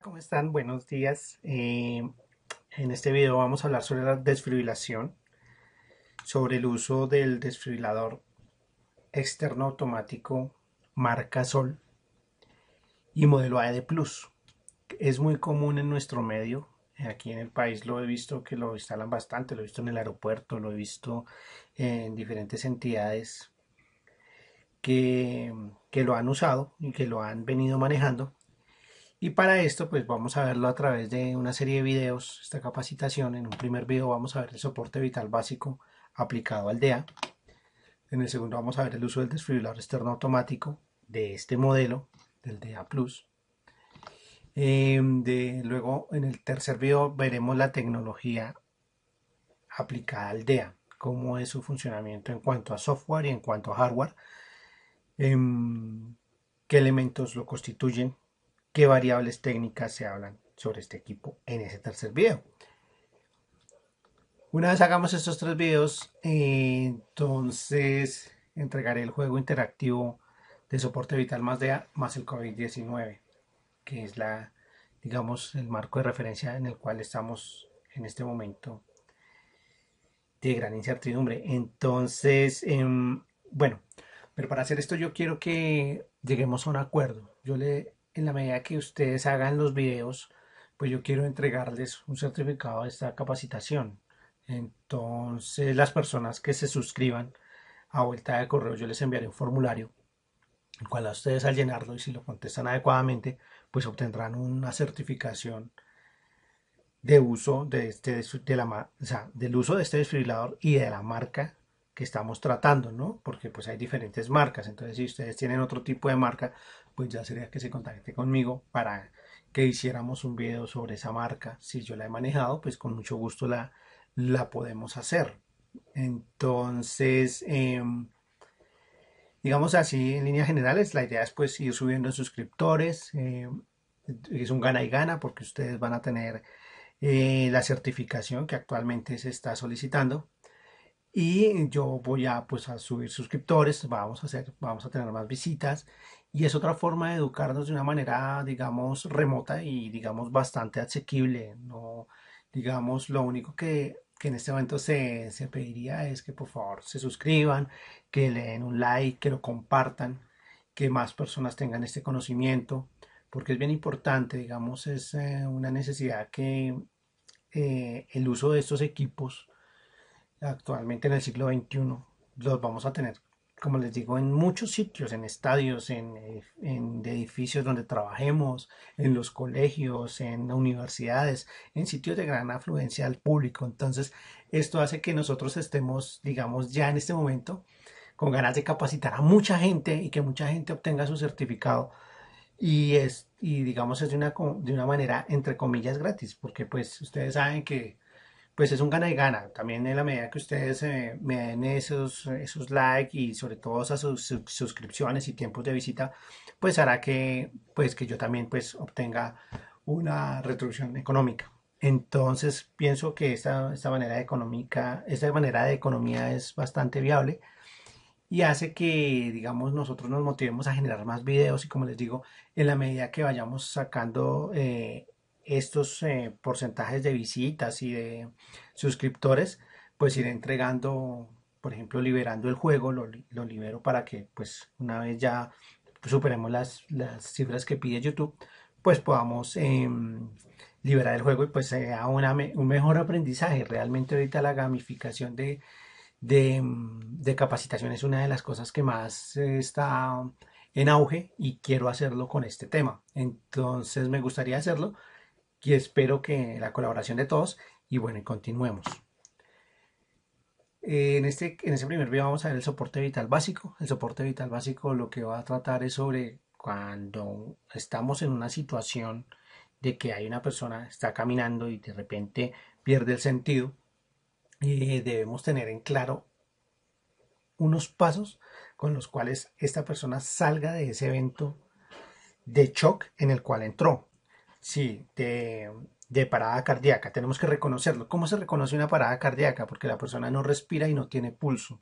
¿Cómo están? Buenos días. En este video vamos a hablar sobre la desfibrilación, sobre el uso del desfibrilador externo automático marca Sol y modelo AED Plus. Es muy común en nuestro medio. Aquí en el país lo he visto que lo instalan bastante, lo he visto en el aeropuerto, lo he visto en diferentes entidades que, que lo han usado y que lo han venido manejando. Y para esto, pues vamos a verlo a través de una serie de videos, esta capacitación. En un primer video vamos a ver el soporte vital básico aplicado al DEA. En el segundo vamos a ver el uso del desfibrilador externo automático de este modelo, del DEA Plus. Luego, en el tercer video veremos la tecnología aplicada al DEA, cómo es su funcionamiento en cuanto a software y en cuanto a hardware, qué elementos lo constituyen, qué variables técnicas se hablan sobre este equipo en ese tercer video. Una vez hagamos estos tres videos, entonces entregaré el juego interactivo de soporte vital más DEA más el COVID-19, que es digamos, el marco de referencia en el cual estamos en este momento de gran incertidumbre. Entonces, bueno, pero para hacer esto yo quiero que lleguemos a un acuerdo. En la medida que ustedes hagan los videos, pues yo quiero entregarles un certificado de esta capacitación. Entonces, las personas que se suscriban a vuelta de correo, yo les enviaré un formulario, el cual a ustedes al llenarlo y si lo contestan adecuadamente, pues obtendrán una certificación de uso de o sea, del uso de este desfibrilador y de la marca que estamos tratando, ¿no? Porque pues hay diferentes marcas, entonces si ustedes tienen otro tipo de marca, pues ya sería que se contacte conmigo para que hiciéramos un video sobre esa marca. Si yo la he manejado, pues con mucho gusto la podemos hacer. Entonces, digamos así, en líneas generales, la idea es pues ir subiendo suscriptores. Es un gana y gana porque ustedes van a tener la certificación que actualmente se está solicitando y yo voy a pues a subir suscriptores, vamos a tener más visitas y es otra forma de educarnos de una manera digamos remota y digamos bastante asequible. No, digamos, lo único que en este momento se pediría es que por favor se suscriban, que le den un like, que lo compartan, que más personas tengan este conocimiento, porque es bien importante, digamos, es una necesidad que el uso de estos equipos actualmente en el siglo XXI los vamos a tener, como les digo, en muchos sitios, en estadios, en edificios donde trabajemos, en los colegios, en universidades, en sitios de gran afluencia al público. Entonces, esto hace que nosotros estemos, digamos, ya en este momento con ganas de capacitar a mucha gente y que mucha gente obtenga su certificado y digamos es de una manera entre comillas gratis, porque pues ustedes saben que pues es un gana y gana. También en la medida que ustedes me den esos likes y sobre todo esas suscripciones y tiempos de visita, pues hará pues que yo también pues obtenga una retribución económica. Entonces pienso que esta manera de economía es bastante viable y hace que, digamos, nosotros nos motivemos a generar más videos y como les digo, en la medida que vayamos sacando estos porcentajes de visitas y de suscriptores, pues iré entregando, por ejemplo, liberando el juego, lo libero para que, pues, una vez ya superemos las cifras que pide YouTube, pues podamos liberar el juego y pues sea un mejor aprendizaje. Realmente ahorita la gamificación de capacitación es una de las cosas que más está en auge y quiero hacerlo con este tema. Entonces me gustaría hacerlo y espero que la colaboración de todos y bueno, y continuemos. En este primer video vamos a ver el soporte vital básico. El soporte vital básico lo que va a tratar es sobre cuando estamos en una situación de que hay una persona, está caminando y de repente pierde el sentido. Debemos tener en claro unos pasos con los cuales esta persona salga de ese evento de shock en el cual entró. Sí, de parada cardíaca. Tenemos que reconocerlo. ¿Cómo se reconoce una parada cardíaca? Porque la persona no respira y no tiene pulso.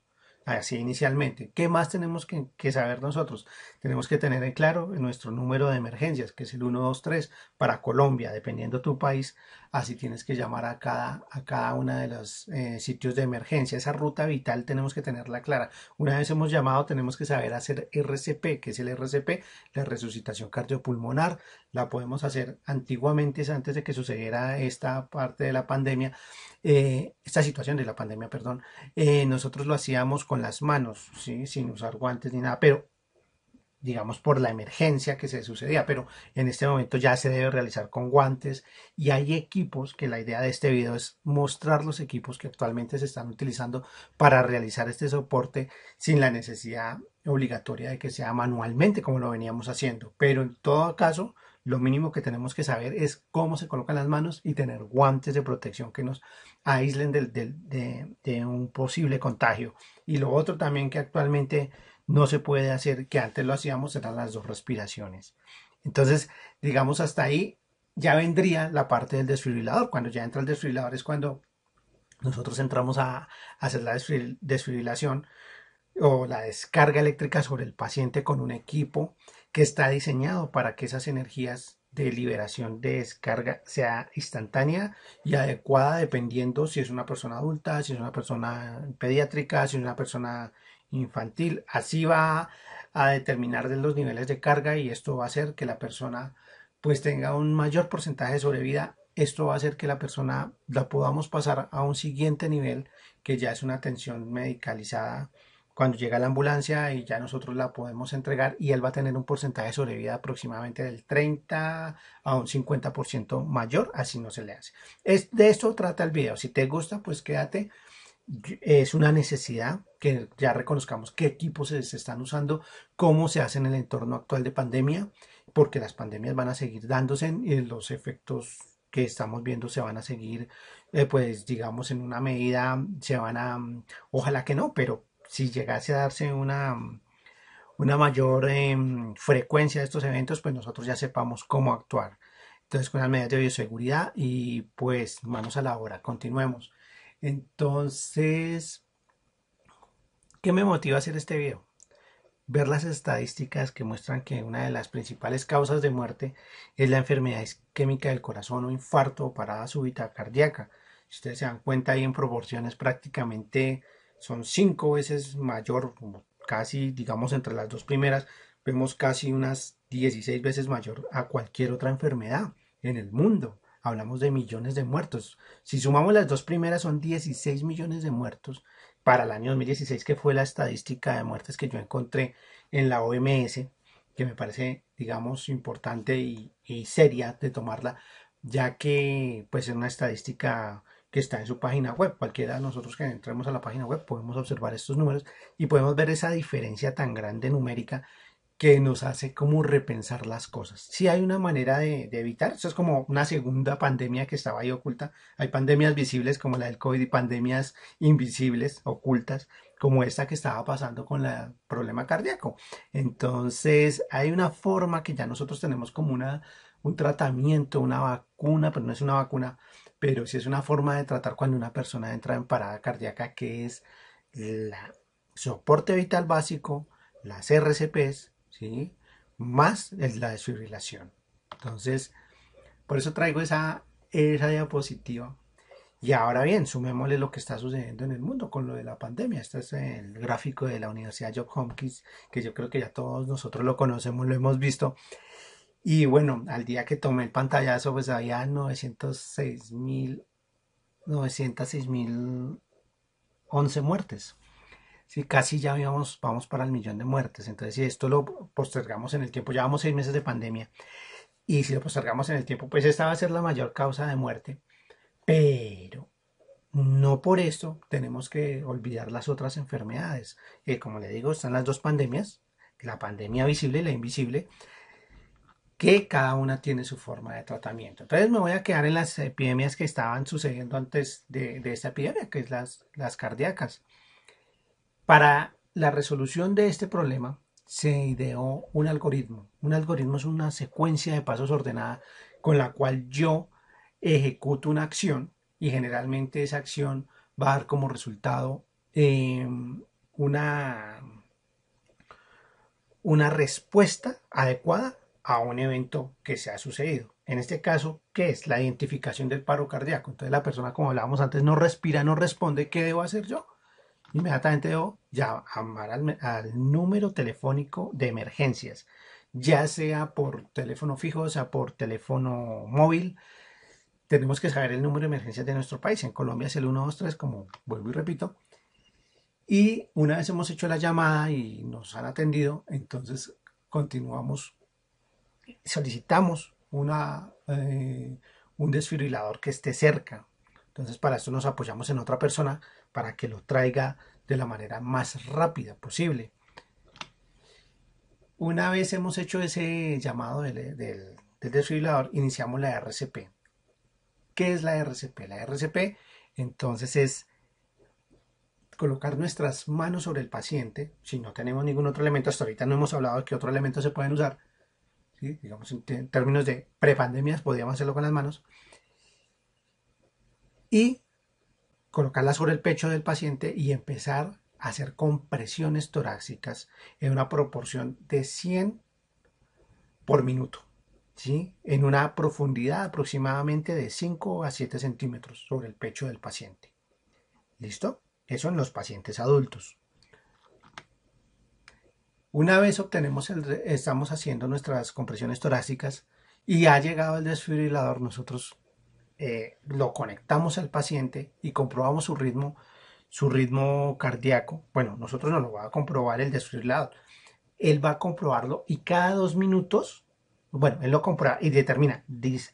así inicialmente. ¿Qué más tenemos que saber nosotros? Tenemos que tener en claro nuestro número de emergencias, que es el 123 para Colombia, dependiendo tu país. Así tienes que llamar a cada una de los sitios de emergencia. Esa ruta vital tenemos que tenerla clara. Una vez hemos llamado, tenemos que saber hacer RCP. ¿Qué es el RCP? La resucitación cardiopulmonar. La podemos hacer antiguamente, antes de que sucediera esta parte de la pandemia, esta situación de la pandemia, perdón. Nosotros lo hacíamos con las manos, ¿sí? Sin usar guantes ni nada, pero digamos por la emergencia que se sucedía, pero en este momento ya se debe realizar con guantes y hay equipos que la idea de este video es mostrar los equipos que actualmente se están utilizando para realizar este soporte sin la necesidad obligatoria de que sea manualmente como lo veníamos haciendo, pero en todo caso lo mínimo que tenemos que saber es cómo se colocan las manos y tener guantes de protección que nos aíslen de un posible contagio. Y lo otro también que actualmente no se puede hacer, que antes lo hacíamos, eran las dos respiraciones. Entonces, digamos, hasta ahí ya vendría la parte del desfibrilador. Cuando ya entra el desfibrilador es cuando nosotros entramos a hacer la desfibrilación o la descarga eléctrica sobre el paciente con un equipo que está diseñado para que esas energías de liberación de descarga sea instantánea y adecuada dependiendo si es una persona adulta, si es una persona pediátrica, si es una persona infantil. Así va a determinar de los niveles de carga y esto va a hacer que la persona pues tenga un mayor porcentaje de sobrevida. Esto va a hacer que la persona la podamos pasar a un siguiente nivel que ya es una atención medicalizada cuando llega la ambulancia y ya nosotros la podemos entregar y él va a tener un porcentaje de sobrevida aproximadamente del 30 a un 50% mayor, así no se le hace. De esto trata el video. Si te gusta, pues quédate. Es una necesidad que ya reconozcamos qué equipos se están usando, cómo se hace en el entorno actual de pandemia, porque las pandemias van a seguir dándose y los efectos que estamos viendo se van a seguir, pues digamos, en una medida, se van a, ojalá que no, pero si llegase a darse una mayor frecuencia de estos eventos, pues nosotros ya sepamos cómo actuar. Entonces, con las medidas de bioseguridad y pues manos a la obra, continuemos. Entonces, ¿qué me motiva a hacer este video? Ver las estadísticas que muestran que una de las principales causas de muerte es la enfermedad isquémica del corazón o infarto o parada súbita cardíaca. Si ustedes se dan cuenta ahí en proporciones prácticamente son 5 veces mayor, casi digamos entre las dos primeras, vemos casi unas 16 veces mayor a cualquier otra enfermedad en el mundo. Hablamos de millones de muertos. Si sumamos las dos primeras son 16 millones de muertos para el año 2016, que fue la estadística de muertes que yo encontré en la OMS, que me parece, digamos, importante y seria de tomarla, ya que pues es una estadística que está en su página web. Cualquiera de nosotros que entremos a la página web podemos observar estos números y podemos ver esa diferencia tan grande numérica que nos hace como repensar las cosas. Si hay una manera de evitar, eso es como una segunda pandemia que estaba ahí oculta. Hay pandemias visibles como la del COVID y pandemias invisibles, ocultas, como esta que estaba pasando con el problema cardíaco. Entonces, hay una forma que ya nosotros tenemos como un tratamiento, una vacuna, pero no es una vacuna, pero sí es una forma de tratar cuando una persona entra en parada cardíaca, que es el soporte vital básico, las RCPs, ¿sí? Más la desfibrilación. Entonces, por eso traigo esa diapositiva. Y ahora bien, sumémosle lo que está sucediendo en el mundo con lo de la pandemia. Este es el gráfico de la Universidad Johns Hopkins, que yo creo que ya todos nosotros lo conocemos, lo hemos visto. Y bueno, al día que tomé el pantallazo, pues había 906.011 muertes. Sí, casi ya vamos para el millón de muertes. Entonces, si esto lo postergamos en el tiempo, ya vamos 6 meses de pandemia, y si lo postergamos en el tiempo, pues esta va a ser la mayor causa de muerte. Pero no por esto tenemos que olvidar las otras enfermedades. Como le digo, están las dos pandemias, la pandemia visible y la invisible, que cada una tiene su forma de tratamiento. Entonces me voy a quedar en las epidemias que estaban sucediendo antes de esta epidemia, que es las cardíacas. Para la resolución de este problema se ideó un algoritmo. Un algoritmo es una secuencia de pasos ordenada con la cual yo ejecuto una acción y generalmente esa acción va a dar como resultado una, una respuesta adecuada a un evento que se ha sucedido. En este caso, ¿qué es? La identificación del paro cardíaco. Entonces la persona, como hablábamos antes, no respira, no responde. ¿Qué debo hacer yo? Inmediatamente debo llamar al número telefónico de emergencias, ya sea por teléfono fijo, o sea por teléfono móvil. Tenemos que saber el número de emergencias de nuestro país. En Colombia es el 123, como vuelvo y repito. Y una vez hemos hecho la llamada y nos han atendido, entonces continuamos, solicitamos un desfibrilador que esté cerca. Entonces para esto nos apoyamos en otra persona para que lo traiga de la manera más rápida posible. Una vez hemos hecho ese llamado del desfibrilador, iniciamos la RCP. ¿Qué es la RCP? La RCP entonces es colocar nuestras manos sobre el paciente, si no tenemos ningún otro elemento, hasta ahorita no hemos hablado de qué otro elemento se pueden usar, ¿sí? Digamos en términos de prepandemias podríamos hacerlo con las manos, y colocarla sobre el pecho del paciente y empezar a hacer compresiones torácicas en una proporción de 100 por minuto, ¿sí? En una profundidad aproximadamente de 5 a 7 centímetros sobre el pecho del paciente. ¿Listo? Eso en los pacientes adultos. Una vez estamos haciendo nuestras compresiones torácicas y ha llegado el desfibrilador, nosotros lo conectamos al paciente y comprobamos su ritmo cardíaco. Bueno, nosotros no lo va a comprobar el desfibrilador. Él va a comprobarlo y cada 2 minutos, bueno, él lo comprueba y determina,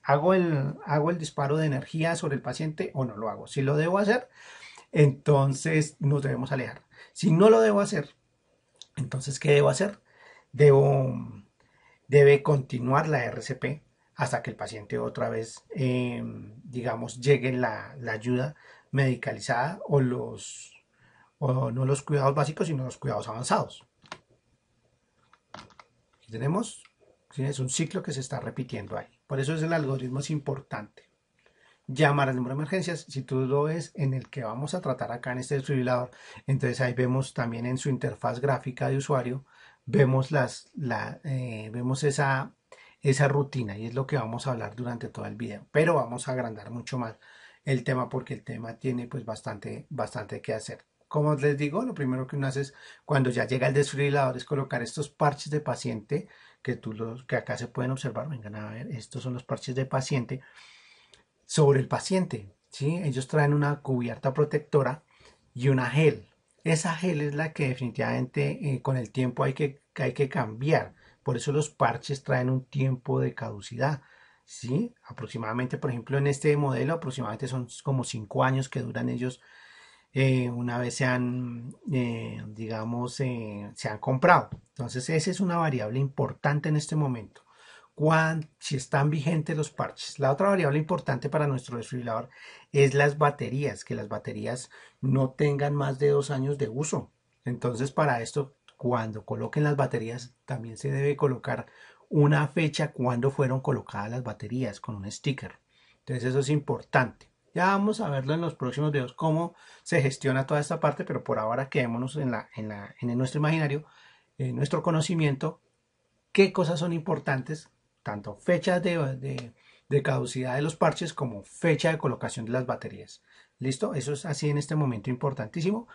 hago el disparo de energía sobre el paciente o no lo hago. Si lo debo hacer, entonces nos debemos alejar. Si no lo debo hacer, entonces, ¿qué debo hacer? Debe continuar la RCP hasta que el paciente otra vez, digamos, llegue la ayuda medicalizada o no los cuidados básicos, sino los cuidados avanzados. Aquí tenemos, ¿sí? Es un ciclo que se está repitiendo ahí. Por eso el algoritmo es importante. Llamar al número de emergencias, si tú lo ves en el que vamos a tratar acá en este desfibrilador, entonces ahí vemos también en su interfaz gráfica de usuario, vemos, vemos esa rutina y es lo que vamos a hablar durante todo el video, pero vamos a agrandar mucho más el tema porque el tema tiene pues bastante que hacer. Como les digo, lo primero que uno hace es cuando ya llega el desfibrilador es colocar estos parches de paciente que acá se pueden observar. Vengan a ver, estos son los parches de paciente sobre el paciente, ¿sí? Ellos traen una cubierta protectora y una gel. Esa gel es la que definitivamente con el tiempo hay que cambiar. Por eso los parches traen un tiempo de caducidad, ¿sí? Aproximadamente, por ejemplo, en este modelo, aproximadamente son como 5 años que duran ellos una vez digamos, se han comprado. Entonces, esa es una variable importante en este momento. Si están vigentes los parches. La otra variable importante para nuestro desfibrilador es las baterías, que las baterías no tengan más de 2 años de uso. Entonces, para esto, cuando coloquen las baterías, también se debe colocar una fecha cuando fueron colocadas las baterías con un sticker. Entonces, eso es importante. Ya vamos a verlo en los próximos videos cómo se gestiona toda esta parte, pero por ahora quedémonos en nuestro imaginario, en nuestro conocimiento, qué cosas son importantes, tanto fecha de caducidad de los parches como fecha de colocación de las baterías. ¿Listo? Eso es así en este momento importantísimo,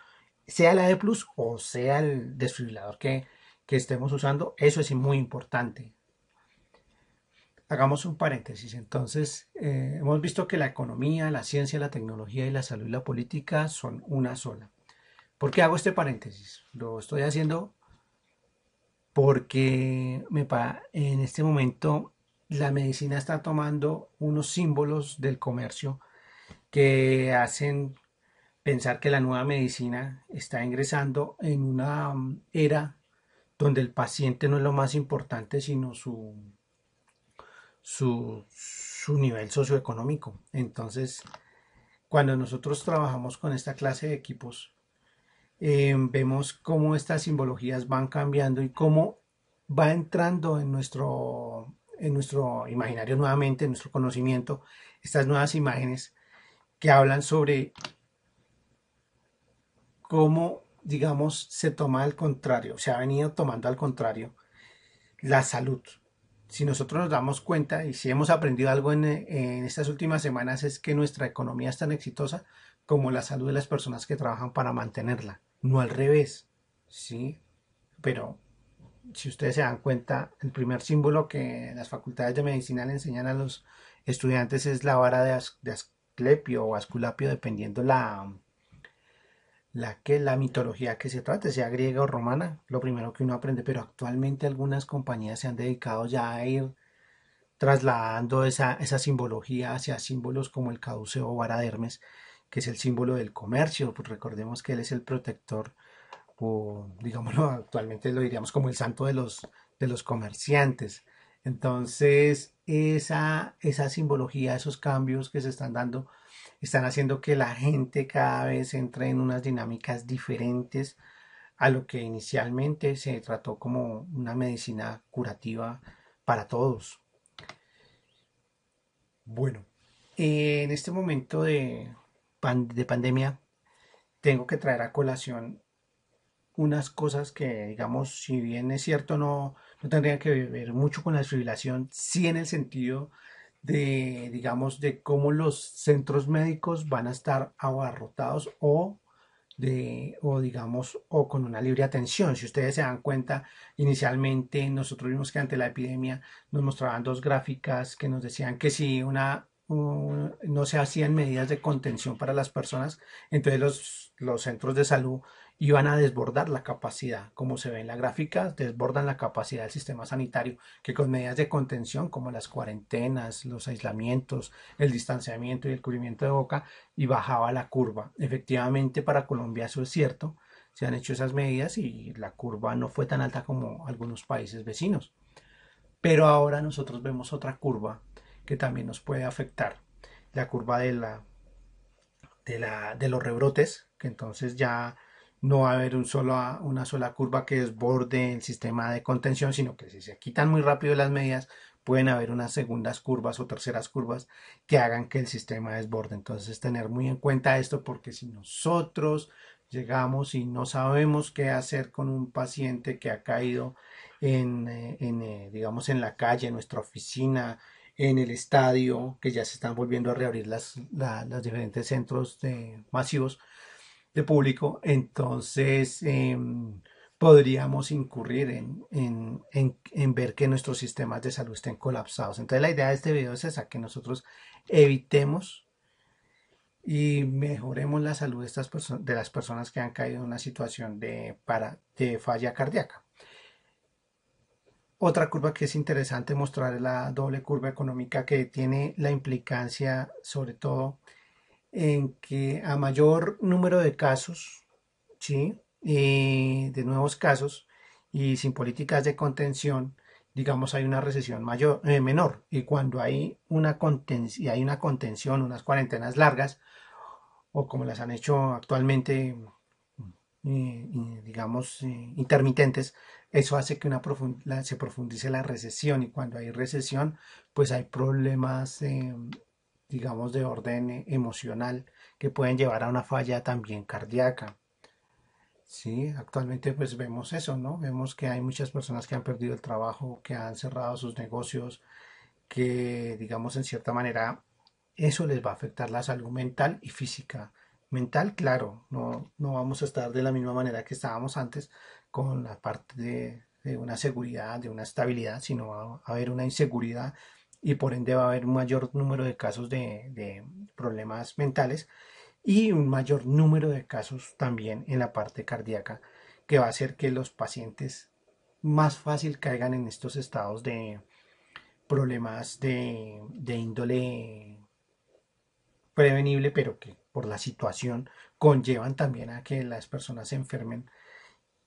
sea la E Plus o sea el desfibrilador que estemos usando, eso es muy importante. Hagamos un paréntesis. Entonces, hemos visto que la economía, la ciencia, la tecnología y la salud y la política son una sola. ¿Por qué hago este paréntesis? Lo estoy haciendo porque en este momento la medicina está tomando unos símbolos del comercio que hacen pensar que la nueva medicina está ingresando en una era donde el paciente no es lo más importante, sino su nivel socioeconómico. Entonces, cuando nosotros trabajamos con esta clase de equipos, vemos cómo estas simbologías van cambiando y cómo va entrando en nuestro imaginario nuevamente, en nuestro conocimiento, estas nuevas imágenes que hablan sobre cómo digamos, se toma al contrario, se ha venido tomando al contrario la salud. Si nosotros nos damos cuenta y si hemos aprendido algo en estas últimas semanas es que nuestra economía es tan exitosa como la salud de las personas que trabajan para mantenerla, no al revés, ¿sí? Pero si ustedes se dan cuenta, el primer símbolo que las facultades de medicina le enseñan a los estudiantes es la vara de Asclepio o Asculapio, dependiendo la mitología que se trate, sea griega o romana, lo primero que uno aprende, pero actualmente algunas compañías se han dedicado ya a ir trasladando esa simbología hacia símbolos como el caduceo o vara de Hermes, que es el símbolo del comercio, pues recordemos que él es el protector, o digámoslo, actualmente lo diríamos como el santo de los comerciantes. Entonces, esa simbología, esos cambios que se están dando, están haciendo que la gente cada vez entre en unas dinámicas diferentes a lo que inicialmente se trató como una medicina curativa para todos. Bueno, en este momento de pandemia, tengo que traer a colación unas cosas que, digamos, si bien es cierto, no tendrían que ver mucho con la desfibrilación, sí en el sentido de, digamos, de cómo los centros médicos van a estar abarrotados o digamos, o con una libre atención. Si ustedes se dan cuenta, inicialmente nosotros vimos que ante la epidemia nos mostraban dos gráficas que nos decían que si no se hacían medidas de contención para las personas, entonces los centros de salud iban a desbordar la capacidad, como se ve en la gráfica, desbordan la capacidad del sistema sanitario, que con medidas de contención como las cuarentenas, los aislamientos, el distanciamiento y el cubrimiento de boca, y bajaba la curva. Efectivamente, para Colombia eso es cierto, se han hecho esas medidas y la curva no fue tan alta como algunos países vecinos. Pero ahora nosotros vemos otra curva que también nos puede afectar, la curva de los rebrotes, que entonces ya no va a haber una sola curva que desborde el sistema de contención, sino que si se quitan muy rápido las medidas, pueden haber unas segundas curvas o terceras curvas que hagan que el sistema desborde. Entonces, tener muy en cuenta esto porque si nosotros llegamos y no sabemos qué hacer con un paciente que ha caído digamos, en la calle, en nuestra oficina, en el estadio, que ya se están volviendo a reabrir los diferentes centros masivos de público, entonces podríamos incurrir en ver que nuestros sistemas de salud estén colapsados. Entonces la idea de este video es esa, que nosotros evitemos y mejoremos la salud de las personas que han caído en una situación de falla cardíaca. Otra curva que es interesante mostrar es la doble curva económica que tiene la implicancia sobre todo en que a mayor número de casos, ¿sí? De nuevos casos y sin políticas de contención, digamos, hay una recesión menor. Y cuando hay una contención, unas cuarentenas largas, o como las han hecho actualmente, digamos, intermitentes, eso hace que se profundice la recesión. Y cuando hay recesión, pues hay problemas digamos, de orden emocional que pueden llevar a una falla también cardíaca. Sí, actualmente pues vemos eso, ¿no? Vemos que hay muchas personas que han perdido el trabajo, que han cerrado sus negocios, que digamos en cierta manera eso les va a afectar la salud mental y física. Mental, claro, no vamos a estar de la misma manera que estábamos antes con la parte de una seguridad, de una estabilidad, sino va a haber una inseguridad y por ende va a haber un mayor número de casos de problemas mentales y un mayor número de casos también en la parte cardíaca que va a hacer que los pacientes más fácil caigan en estos estados de problemas de índole prevenible, pero que por la situación conllevan también a que las personas se enfermen.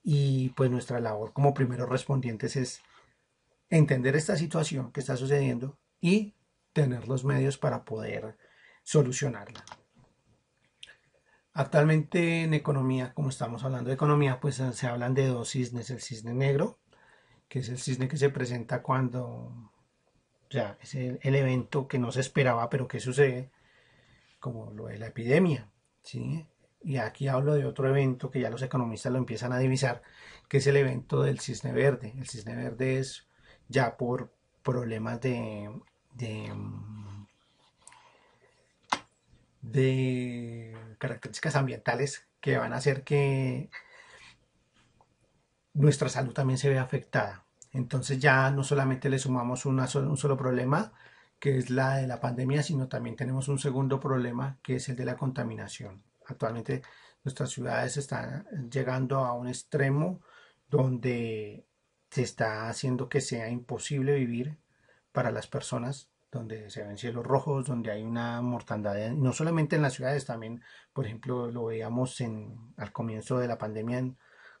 Y pues nuestra labor como primeros respondientes es entender esta situación que está sucediendo y tener los medios para poder solucionarla. Actualmente en economía, como estamos hablando de economía, pues se hablan de dos cisnes, el cisne negro, que es el cisne que se presenta cuando ya es el evento que no se esperaba, pero que sucede, como lo de la epidemia, ¿sí? y aquí hablo de otro evento que ya los economistas lo empiezan a divisar, que es el evento del cisne verde. El cisne verde es ya por problemas de, de características ambientales que van a hacer que nuestra salud también se vea afectada. Entonces ya no solamente le sumamos un solo problema, que es la de la pandemia, sino también tenemos un segundo problema, que es el de la contaminación. Actualmente nuestras ciudades están llegando a un extremo donde se está haciendo que sea imposible vivir para las personas, donde se ven cielos rojos, donde hay una mortandad, no solamente en las ciudades, también, por ejemplo, lo veíamos al comienzo de la pandemia,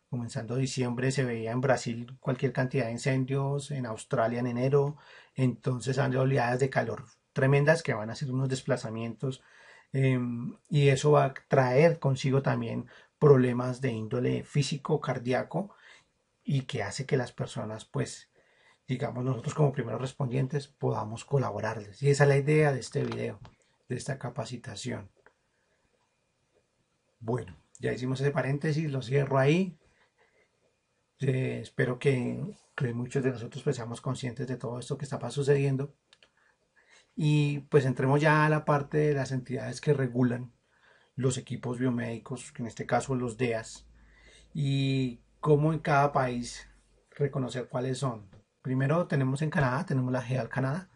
comenzando diciembre, se veía en Brasil cualquier cantidad de incendios, en Australia en enero, entonces han oleadas de calor tremendas que van a ser unos desplazamientos, y eso va a traer consigo también problemas de índole físico, cardíaco, y que hace que las personas, pues, digamos, nosotros como primeros respondientes podamos colaborarles. Y esa es la idea de este video, de esta capacitación. Bueno, ya hicimos ese paréntesis, lo cierro ahí. Espero que muchos de nosotros pues seamos conscientes de todo esto que está sucediendo y pues entremos ya a la parte de las entidades que regulan los equipos biomédicos, que en este caso los DEAs, y cómo en cada país reconocer cuáles son. Primero tenemos en Canadá, tenemos la GEAL Canadá,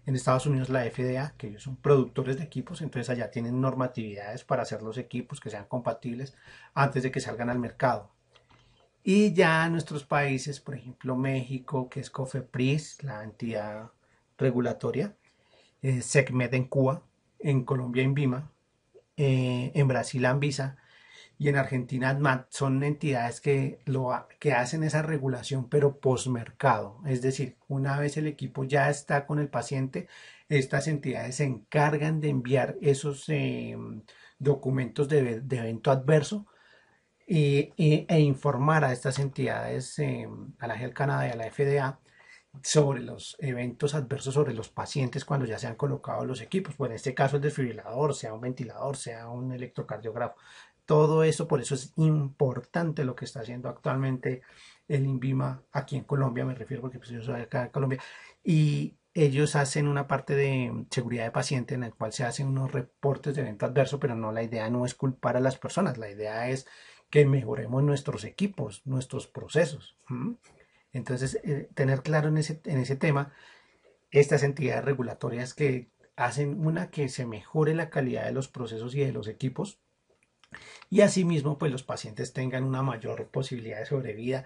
en Estados Unidos la FDA, que ellos son productores de equipos, entonces allá tienen normatividades para hacer los equipos que sean compatibles antes de que salgan al mercado. Y ya en nuestros países, por ejemplo México, que es COFEPRIS, la entidad regulatoria, SECMED en Cuba, en Colombia INVIMA, en Brasil ANVISA y en Argentina ANMAT, son entidades que hacen esa regulación pero posmercado. Es decir, una vez el equipo ya está con el paciente, estas entidades se encargan de enviar esos documentos de evento adverso e informar a estas entidades, a la GEL Canadá y a la FDA, sobre los eventos adversos sobre los pacientes cuando ya se han colocado los equipos. Pues en este caso el desfibrilador, sea un ventilador, sea un electrocardiógrafo. Todo eso, por eso es importante lo que está haciendo actualmente el INVIMA aquí en Colombia, me refiero porque pues yo soy acá en Colombia, y ellos hacen una parte de seguridad de paciente en el cual se hacen unos reportes de evento adverso, pero no, la idea no es culpar a las personas, la idea es que mejoremos nuestros equipos, nuestros procesos. Entonces, tener claro en ese tema estas entidades regulatorias que hacen una que se mejore la calidad de los procesos y de los equipos y asimismo pues los pacientes tengan una mayor posibilidad de sobrevida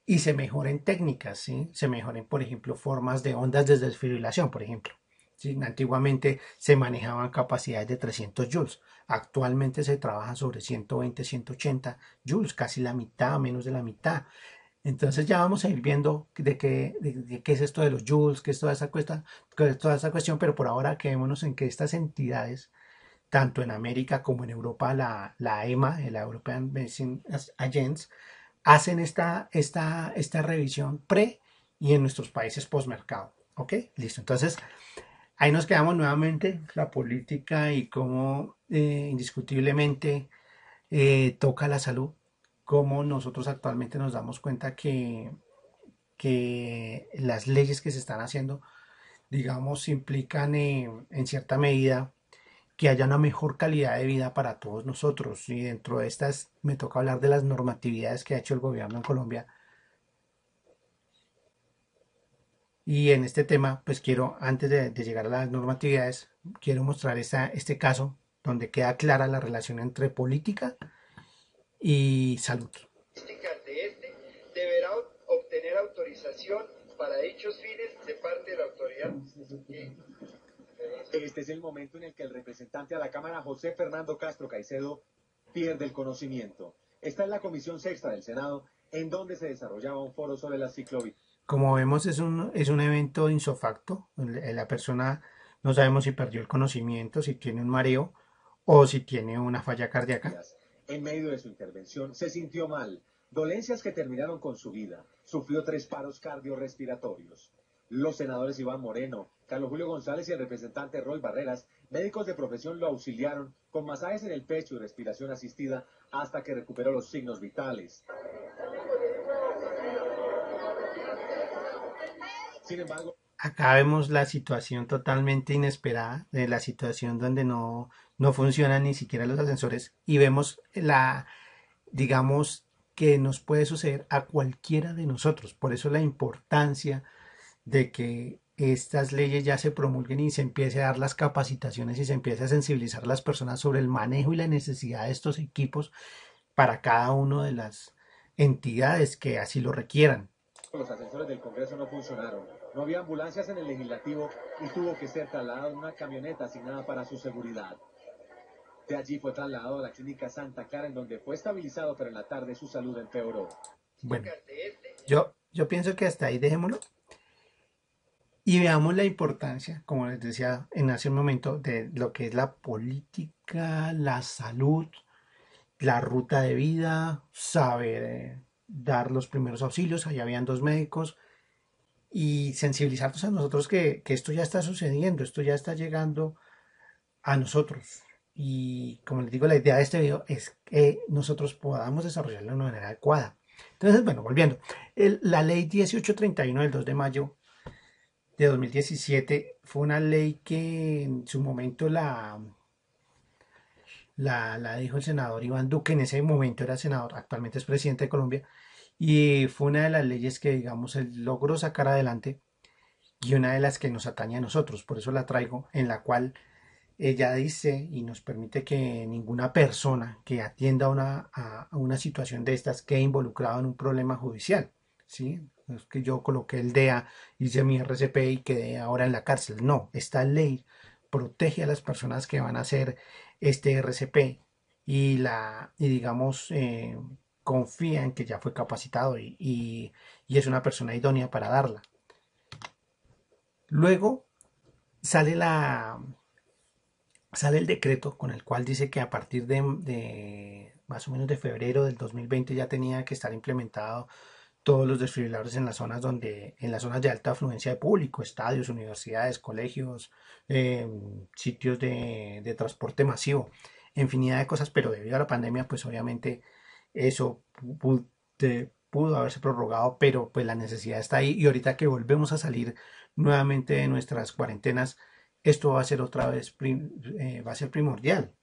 y se mejoren técnicas, ¿sí? Se mejoren, por ejemplo, formas de ondas de desfibrilación, por ejemplo. ¿Sí? Antiguamente se manejaban capacidades de 300 joules, actualmente se trabaja sobre 120, 180 joules, casi la mitad, menos de la mitad. Entonces ya vamos a ir viendo de qué es esto de los joules, qué es toda esa cuestión, pero por ahora quedémonos en que estas entidades, tanto en América como en Europa, la EMA, la European Medicine Agency, hacen esta revisión pre y en nuestros países postmercado. ¿Ok? Listo. Entonces, ahí nos quedamos nuevamente, la política y cómo indiscutiblemente toca la salud, cómo nosotros actualmente nos damos cuenta que las leyes que se están haciendo, digamos, implican en cierta medida que haya una mejor calidad de vida para todos nosotros. Y dentro de estas me toca hablar de las normatividades que ha hecho el gobierno en Colombia. Y en este tema, pues quiero, antes de llegar a las normatividades, quiero mostrar este caso donde queda clara la relación entre política y salud. De este deberá obtener autorización para dichos fines de parte de la autoridad. Este es el momento en el que el representante a la Cámara, José Fernando Castro Caicedo, pierde el conocimiento. Está en la Comisión Sexta del Senado, en donde se desarrollaba un foro sobre la ciclovía. Como vemos, es un evento insofacto. La persona no sabemos si perdió el conocimiento, si tiene un mareo o si tiene una falla cardíaca. En medio de su intervención se sintió mal, dolencias que terminaron con su vida. Sufrió 3 paros cardiorrespiratorios. Los senadores Iván Moreno, Carlos Julio González y el representante Roy Barreras Médicos de profesión lo auxiliaron con masajes en el pecho y respiración asistida hasta que recuperó los signos vitales. Sin embargo, Acá vemos la situación totalmente inesperada, de la situación donde no funcionan ni siquiera los ascensores y vemos digamos, que nos puede suceder a cualquiera de nosotros. Por eso la importancia de que estas leyes ya se promulguen y se empiece a dar las capacitaciones y se empiece a sensibilizar a las personas sobre el manejo y la necesidad de estos equipos para cada una de las entidades que así lo requieran. los ascensores del Congreso no funcionaron. No había ambulancias en el legislativo y tuvo que ser trasladado en una camioneta asignada para su seguridad. De allí fue trasladado a la clínica Santa Clara, en donde fue estabilizado, pero en la tarde su salud empeoró. Bueno, yo pienso que hasta ahí dejémoslo y veamos la importancia, como les decía en hace un momento, de lo que es la política, la salud, la ruta de vida, saber dar los primeros auxilios. Allá habían dos médicos y sensibilizarnos a nosotros que esto ya está sucediendo, esto ya está llegando a nosotros. Y como les digo, la idea de este video es que nosotros podamos desarrollarlo de una manera adecuada. Entonces, bueno, volviendo. La ley 1831 del 2 de mayo de 2017 fue una ley que en su momento la dijo el senador Iván Duque, en ese momento era senador, actualmente es presidente de Colombia, y fue una de las leyes que, digamos, él logró sacar adelante y una de las que nos atañe a nosotros, por eso la traigo, en la cual ella dice y nos permite que ninguna persona que atienda a una situación de estas quede involucrado en un problema judicial, ¿sí? No es que yo coloqué el DEA, hice mi RCP y quedé ahora en la cárcel. No, esta ley protege a las personas que van a hacer este RCP y digamos, confía en que ya fue capacitado y es una persona idónea para darla. Luego sale sale el decreto con el cual dice que a partir de más o menos de febrero del 2020 ya tenía que estar implementado todos los desfibriladores en las zonas en las zonas de alta afluencia de público, estadios, universidades, colegios, eh, sitios de transporte masivo, infinidad de cosas, pero debido a la pandemia, pues obviamente eso pudo haberse prorrogado, pero pues la necesidad está ahí y ahorita que volvemos a salir nuevamente de nuestras cuarentenas, esto va a ser otra vez, va a ser primordial.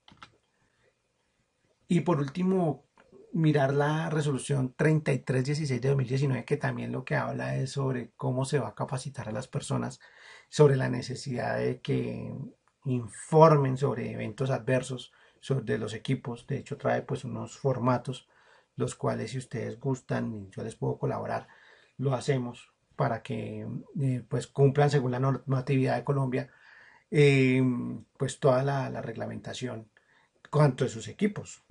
Y por último, mirar la resolución 3316 de 2019, que también lo que habla es sobre cómo se va a capacitar a las personas, sobre la necesidad de que informen sobre eventos adversos, sobre los equipos. De hecho, trae pues unos formatos, los cuales si ustedes gustan, yo les puedo colaborar, lo hacemos para que pues cumplan según la normatividad de Colombia eh, pues toda la reglamentación cuanto de sus equipos.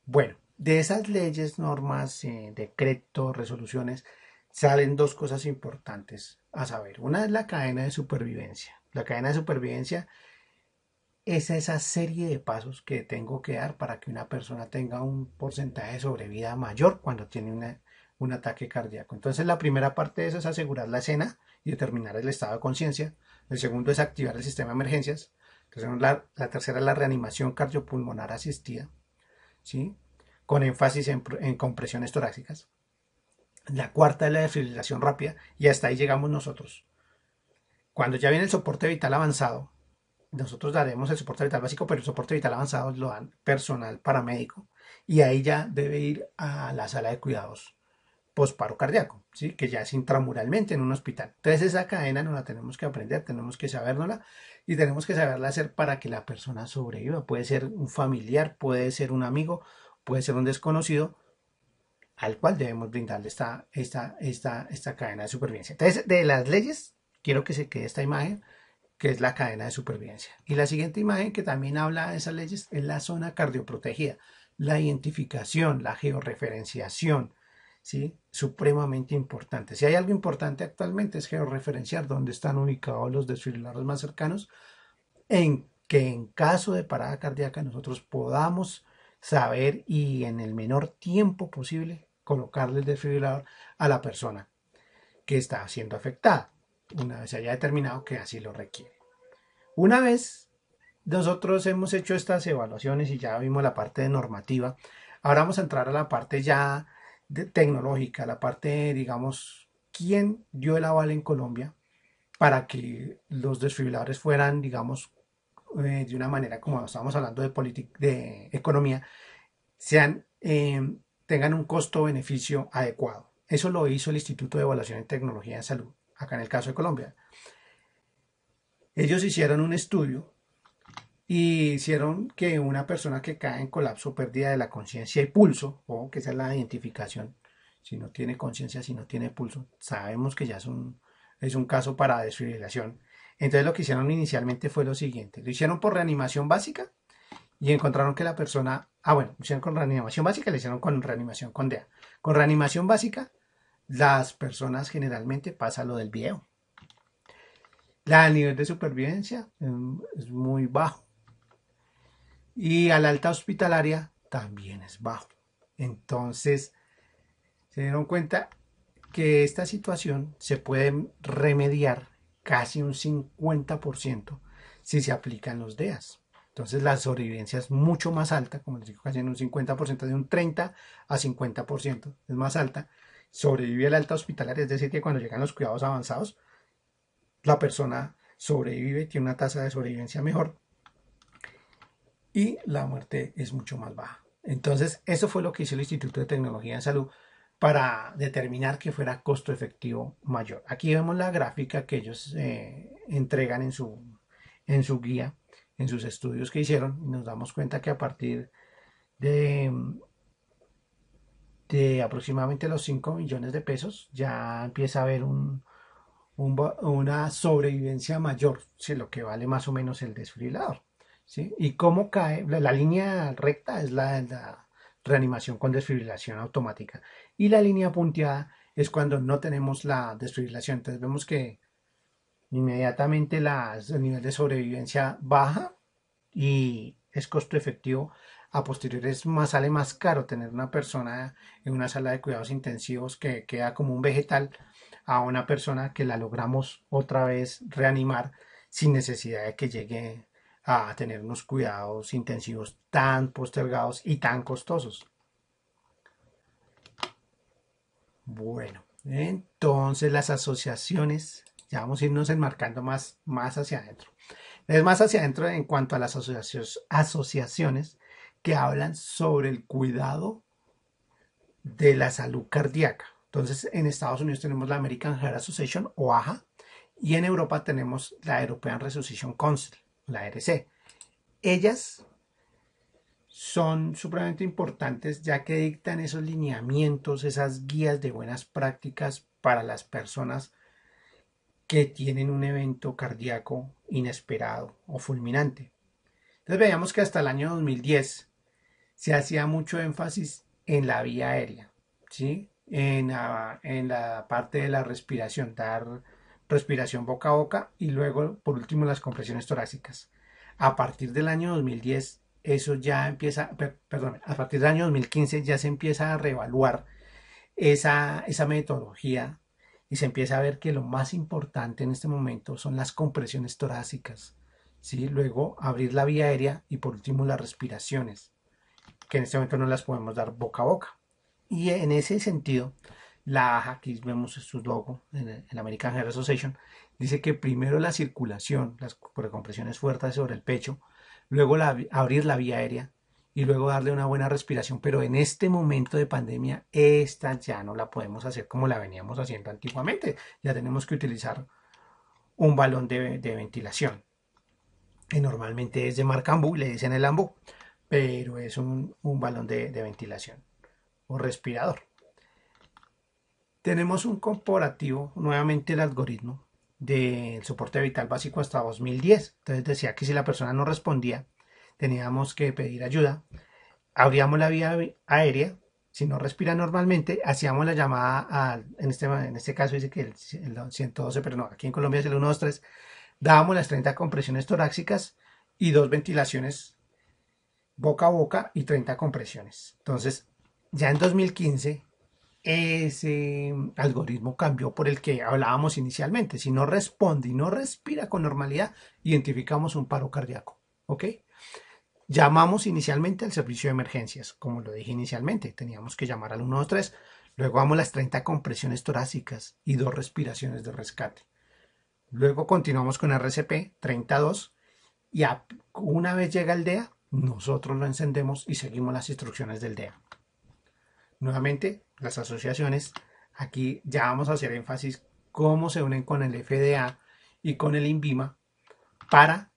Bueno, de esas leyes, normas, decretos, resoluciones, salen dos cosas importantes a saber. Una es la cadena de supervivencia. La cadena de supervivencia es esa serie de pasos que tengo que dar para que una persona tenga un porcentaje de sobrevida mayor cuando tiene un ataque cardíaco. Entonces, la primera parte de eso es asegurar la escena y determinar el estado de conciencia. El segundo es activar el sistema de emergencias. La tercera es la reanimación cardiopulmonar asistida, ¿sí? Con énfasis en compresiones torácicas. La cuarta es la desfibrilación rápida y hasta ahí llegamos nosotros. Cuando ya viene el soporte vital avanzado, nosotros daremos el soporte vital básico, pero el soporte vital avanzado lo dan personal paramédico y ahí ya debe ir a la sala de cuidados posparo cardíaco, ¿sí? Que ya es intramuralmente en un hospital. Entonces esa cadena no la tenemos que aprender, tenemos que sabérnosla y tenemos que saberla hacer para que la persona sobreviva. Puede ser un familiar, puede ser un amigo, puede ser un desconocido al cual debemos brindarle esta cadena de supervivencia. Entonces, de las leyes, quiero que se quede esta imagen, que es la cadena de supervivencia. Y la siguiente imagen que también habla de esas leyes es la zona cardioprotegida, la identificación, la georreferenciación, ¿sí? Supremamente importante. Si hay algo importante actualmente es georreferenciar dónde están ubicados los desfibriladores más cercanos, en que en caso de parada cardíaca nosotros podamos saber y en el menor tiempo posible colocarle el desfibrilador a la persona que está siendo afectada, una vez se haya determinado que así lo requiere. Una vez nosotros hemos hecho estas evaluaciones y ya vimos la parte de normativa, ahora vamos a entrar a la parte ya tecnológica, la parte, digamos, quién dio el aval en Colombia para que los desfibriladores fueran, digamos, de una manera como estábamos hablando de economía, sean, tengan un costo-beneficio adecuado. Eso lo hizo el Instituto de Evaluación en Tecnología de Salud, acá en el caso de Colombia. Ellos hicieron un estudio y hicieron que una persona que cae en colapso, pérdida de la conciencia y pulso, o que esa es la identificación, si no tiene conciencia, si no tiene pulso, sabemos que ya es un caso para desfibrilación. Entonces lo que hicieron inicialmente fue lo siguiente, lo hicieron por reanimación básica y encontraron que la persona, bueno, lo hicieron con reanimación básica y lo hicieron con reanimación con DEA. Con reanimación básica, las personas generalmente pasa lo del video. El nivel de supervivencia es muy bajo y a la alta hospitalaria también es bajo. Entonces, se dieron cuenta que esta situación se puede remediar casi un 50% si se aplican los DEAs. Entonces la sobrevivencia es mucho más alta, como les digo, casi en un 50%, de un 30 a 50% es más alta. Sobrevive a la alta hospitalaria, es decir, que cuando llegan los cuidados avanzados, la persona sobrevive, tiene una tasa de sobrevivencia mejor y la muerte es mucho más baja. Entonces, eso fue lo que hizo el Instituto de Tecnología de Salud para determinar que fuera costo efectivo mayor. Aquí vemos la gráfica que ellos entregan en su guía, en sus estudios que hicieron, y nos damos cuenta que a partir de, de aproximadamente los 5 millones de pesos ya empieza a haber una sobrevivencia mayor, ¿sí? Lo que vale más o menos el desfibrilador. ¿Sí? Y cómo cae, la línea recta es la reanimación con desfibrilación automática y la línea punteada es cuando no tenemos la desfibrilación. Entonces vemos que inmediatamente el nivel de sobrevivencia baja y es costo efectivo. A posteriori sale más caro tener una persona en una sala de cuidados intensivos que queda como un vegetal a una persona que la logramos otra vez reanimar sin necesidad de que llegue a tener unos cuidados intensivos tan postergados y tan costosos. Bueno, entonces las asociaciones, ya vamos a irnos enmarcando más hacia adentro. Es más hacia adentro en cuanto a las asociaciones que hablan sobre el cuidado de la salud cardíaca. Entonces, en Estados Unidos tenemos la American Heart Association o AHA y en Europa tenemos la European Resuscitation Council, la ERC. Ellas son supremamente importantes ya que dictan esos lineamientos, esas guías de buenas prácticas para las personas que tienen un evento cardíaco inesperado o fulminante. Entonces veíamos que hasta el año 2010 se hacía mucho énfasis en la vía aérea, ¿sí? En la parte de la respiración, dar respiración boca a boca y luego, por último, las compresiones torácicas. A partir del año 2010, eso ya empieza, perdón, a partir del año 2015 ya se empieza a reevaluar esa metodología y se empieza a ver que lo más importante en este momento son las compresiones torácicas, ¿sí? Luego abrir la vía aérea y por último las respiraciones, que en este momento no las podemos dar boca a boca. Y en ese sentido, la AHA, aquí vemos su logo en el American Heart Association, dice que primero la circulación, las compresiones fuertes sobre el pecho, luego abrir la vía aérea y luego darle una buena respiración. Pero en este momento de pandemia, esta ya no la podemos hacer como la veníamos haciendo antiguamente. Ya tenemos que utilizar un balón de ventilación. Que normalmente es de marca Ambu, le dicen el Ambu, pero es un balón de ventilación o respirador. Tenemos un comparativo, nuevamente el algoritmo del soporte vital básico hasta 2010. Entonces decía que si la persona no respondía, teníamos que pedir ayuda. Abríamos la vía aérea. Si no respira normalmente, hacíamos la llamada en este caso dice que el 112, pero no, aquí en Colombia es el 123. Dábamos las 30 compresiones torácicas y 2 ventilaciones boca a boca y 30 compresiones. Entonces, ya en 2015 ese algoritmo cambió por el que hablábamos inicialmente. Si no responde y no respira con normalidad, identificamos un paro cardíaco. ¿Ok? Llamamos inicialmente al servicio de emergencias, como lo dije inicialmente, teníamos que llamar al 123, luego damos las 30 compresiones torácicas y 2 respiraciones de rescate. Luego continuamos con RCP 32 y una vez llega el DEA, nosotros lo encendemos y seguimos las instrucciones del DEA. Nuevamente, las asociaciones, aquí ya vamos a hacer énfasis cómo se unen con el FDA y con el INVIMA para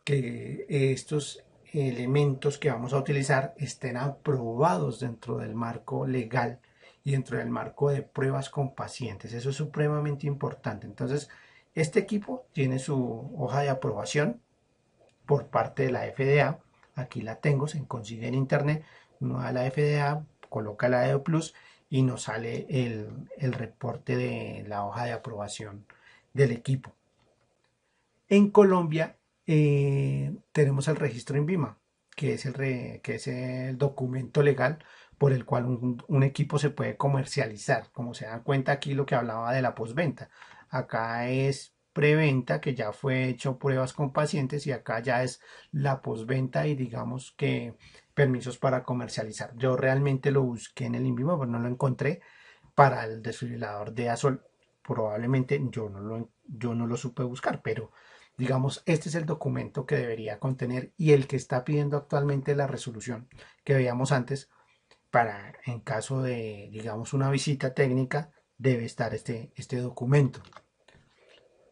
que estos elementos que vamos a utilizar estén aprobados dentro del marco legal y dentro del marco de pruebas con pacientes. Eso es supremamente importante. Entonces, este equipo tiene su hoja de aprobación por parte de la FDA. Aquí la tengo, se consigue en internet. Uno a la FDA, coloca la EO Plus y nos sale el reporte de la hoja de aprobación del equipo. En Colombia tenemos el registro INVIMA, que es el documento legal por el cual un equipo se puede comercializar. Como se dan cuenta aquí lo que hablaba de la postventa. Acá es preventa, que ya fue hecho pruebas con pacientes, y acá ya es la postventa y digamos que permisos para comercializar. Yo realmente lo busqué en el INVIMA, pero no lo encontré para el desfibrilador de Azol. Probablemente yo no lo supe buscar, pero digamos, este es el documento que debería contener y el que está pidiendo actualmente la resolución que veíamos antes para, en caso de, digamos, una visita técnica, debe estar este documento.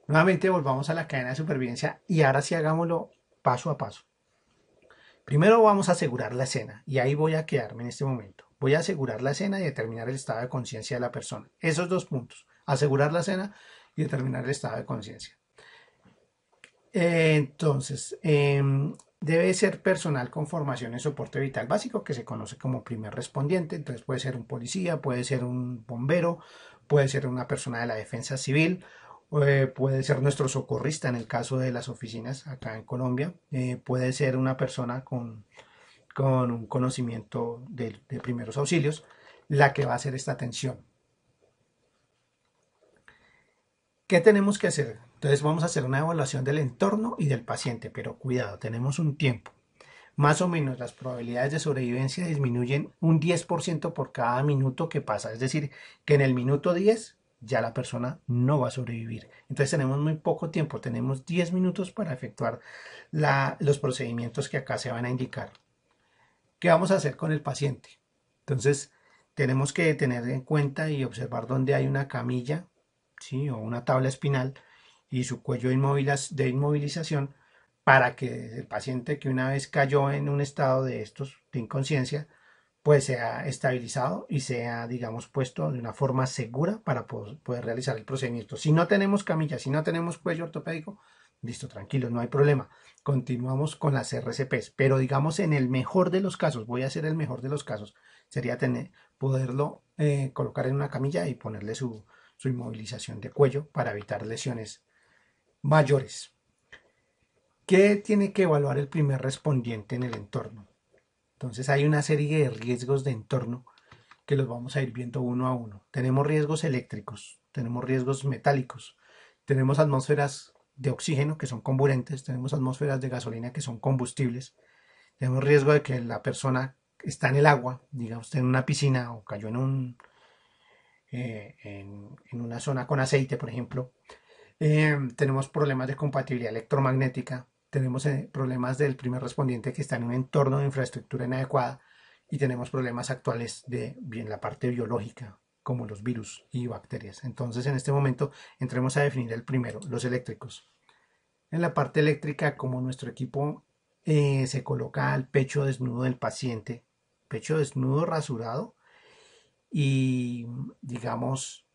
Nuevamente volvamos a la cadena de supervivencia y ahora sí hagámoslo paso a paso. Primero vamos a asegurar la escena y ahí voy a quedarme en este momento. Voy a asegurar la escena y determinar el estado de conciencia de la persona. Esos dos puntos, asegurar la escena y determinar el estado de conciencia. Entonces, debe ser personal con formación en soporte vital básico, que se conoce como primer respondiente. Entonces puede ser un policía, puede ser un bombero, puede ser una persona de la defensa civil, puede ser nuestro socorrista en el caso de las oficinas acá en Colombia, puede ser una persona con un conocimiento de primeros auxilios, la que va a hacer esta atención. ¿Qué tenemos que hacer? Entonces vamos a hacer una evaluación del entorno y del paciente, pero cuidado, tenemos un tiempo. Más o menos las probabilidades de sobrevivencia disminuyen un 10% por cada minuto que pasa. Es decir, que en el minuto 10 ya la persona no va a sobrevivir. Entonces tenemos muy poco tiempo, tenemos 10 minutos para efectuar los procedimientos que acá se van a indicar. ¿Qué vamos a hacer con el paciente? Entonces tenemos que tener en cuenta y observar dónde hay una camilla, ¿sí? O una tabla espinal y su cuello de inmovilización para que el paciente que una vez cayó en un estado de estos de inconsciencia pues sea estabilizado y sea, digamos, puesto de una forma segura para poder realizar el procedimiento. Si no tenemos camilla, si no tenemos cuello ortopédico, listo, tranquilos, no hay problema. Continuamos con las RCPs, pero digamos en el mejor de los casos, voy a hacer el mejor de los casos, sería poderlo colocar en una camilla y ponerle su inmovilización de cuello para evitar lesiones mayores. ¿Qué tiene que evaluar el primer respondiente en el entorno? Entonces hay una serie de riesgos de entorno que los vamos a ir viendo uno a uno. Tenemos riesgos eléctricos, tenemos riesgos metálicos, tenemos atmósferas de oxígeno que son comburentes, tenemos atmósferas de gasolina que son combustibles, tenemos riesgo de que la persona está en el agua, digamos en una piscina o cayó en una zona con aceite, por ejemplo. Tenemos problemas de compatibilidad electromagnética, tenemos problemas del primer respondiente que está en un entorno de infraestructura inadecuada y tenemos problemas actuales de bien la parte biológica como los virus y bacterias. Entonces en este momento entremos a definir el primero, los eléctricos. En la parte eléctrica, como nuestro equipo se coloca al pecho desnudo del paciente, pecho desnudo rasurado y digamos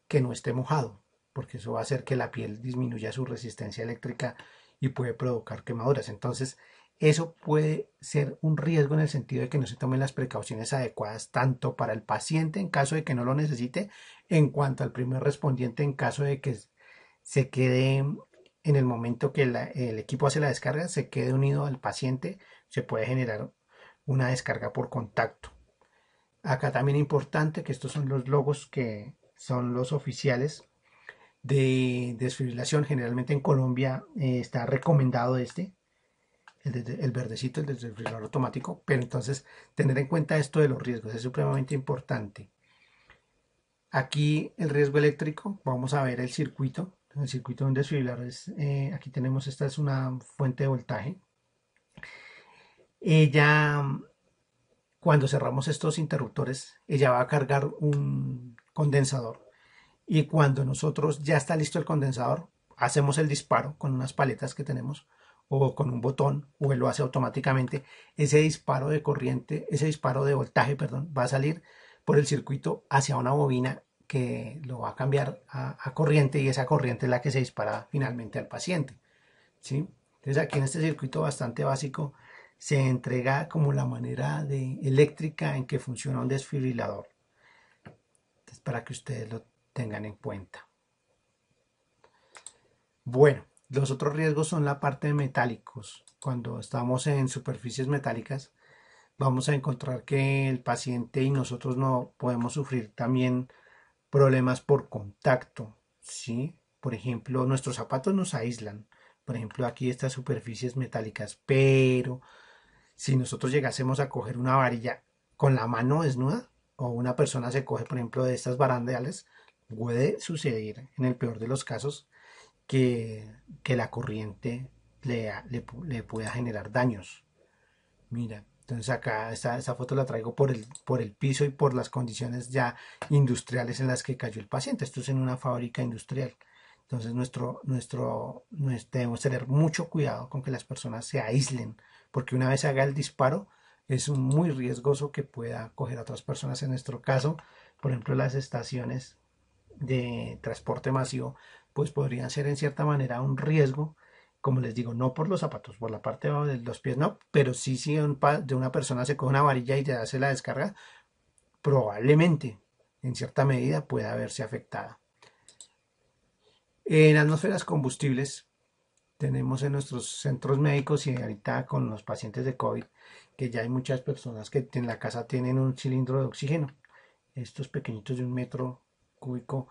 que no esté mojado, porque eso va a hacer que la piel disminuya su resistencia eléctrica y puede provocar quemaduras. Entonces, eso puede ser un riesgo en el sentido de que no se tomen las precauciones adecuadas tanto para el paciente en caso de que no lo necesite, en cuanto al primer respondiente en caso de que se quede en el momento que el equipo hace la descarga, se quede unido al paciente, se puede generar una descarga por contacto. Acá también importante que estos son los logos que son los oficiales de desfibrilación. Generalmente en Colombia está recomendado el verdecito, el desfibrilador automático, pero entonces tener en cuenta esto de los riesgos es supremamente importante. Aquí el riesgo eléctrico, vamos a ver el circuito de un desfibrilador es, aquí tenemos, esta es una fuente de voltaje. Ella, cuando cerramos estos interruptores, ella va a cargar un condensador y cuando nosotros ya está listo el condensador, hacemos el disparo con unas paletas que tenemos o con un botón, o él lo hace automáticamente. Ese disparo de corriente, ese disparo de voltaje, perdón, va a salir por el circuito hacia una bobina que lo va a cambiar a corriente, y esa corriente es la que se dispara finalmente al paciente, ¿sí? Entonces aquí en este circuito bastante básico se entrega como la manera de eléctrica en que funciona un desfibrilador. Entonces, para que ustedes lo tengan en cuenta. Bueno, los otros riesgos son la parte de metálicos. Cuando estamos en superficies metálicas, vamos a encontrar que el paciente y nosotros no podemos sufrir también problemas por contacto, ¿sí? Por ejemplo, nuestros zapatos nos aíslan. Por ejemplo, aquí estas superficies metálicas, pero si nosotros llegásemos a coger una varilla con la mano desnuda, o una persona se coge, por ejemplo, de estas barandales, puede suceder, en el peor de los casos, que la corriente le pueda generar daños. Mira, entonces acá esta foto la traigo por el piso y por las condiciones ya industriales en las que cayó el paciente. Esto es en una fábrica industrial. Entonces debemos tener mucho cuidado con que las personas se aíslen, porque una vez haga el disparo es muy riesgoso que pueda coger a otras personas. En nuestro caso, por ejemplo, las estaciones de transporte masivo, pues podrían ser en cierta manera un riesgo, como les digo, no por los zapatos, por la parte de los pies no, pero sí si de una persona se coge una varilla y te hace la descarga, probablemente en cierta medida pueda verse afectada. En atmósferas combustibles tenemos en nuestros centros médicos y ahorita con los pacientes de COVID, que ya hay muchas personas que en la casa tienen un cilindro de oxígeno, estos pequeñitos de 1 metro cúbico,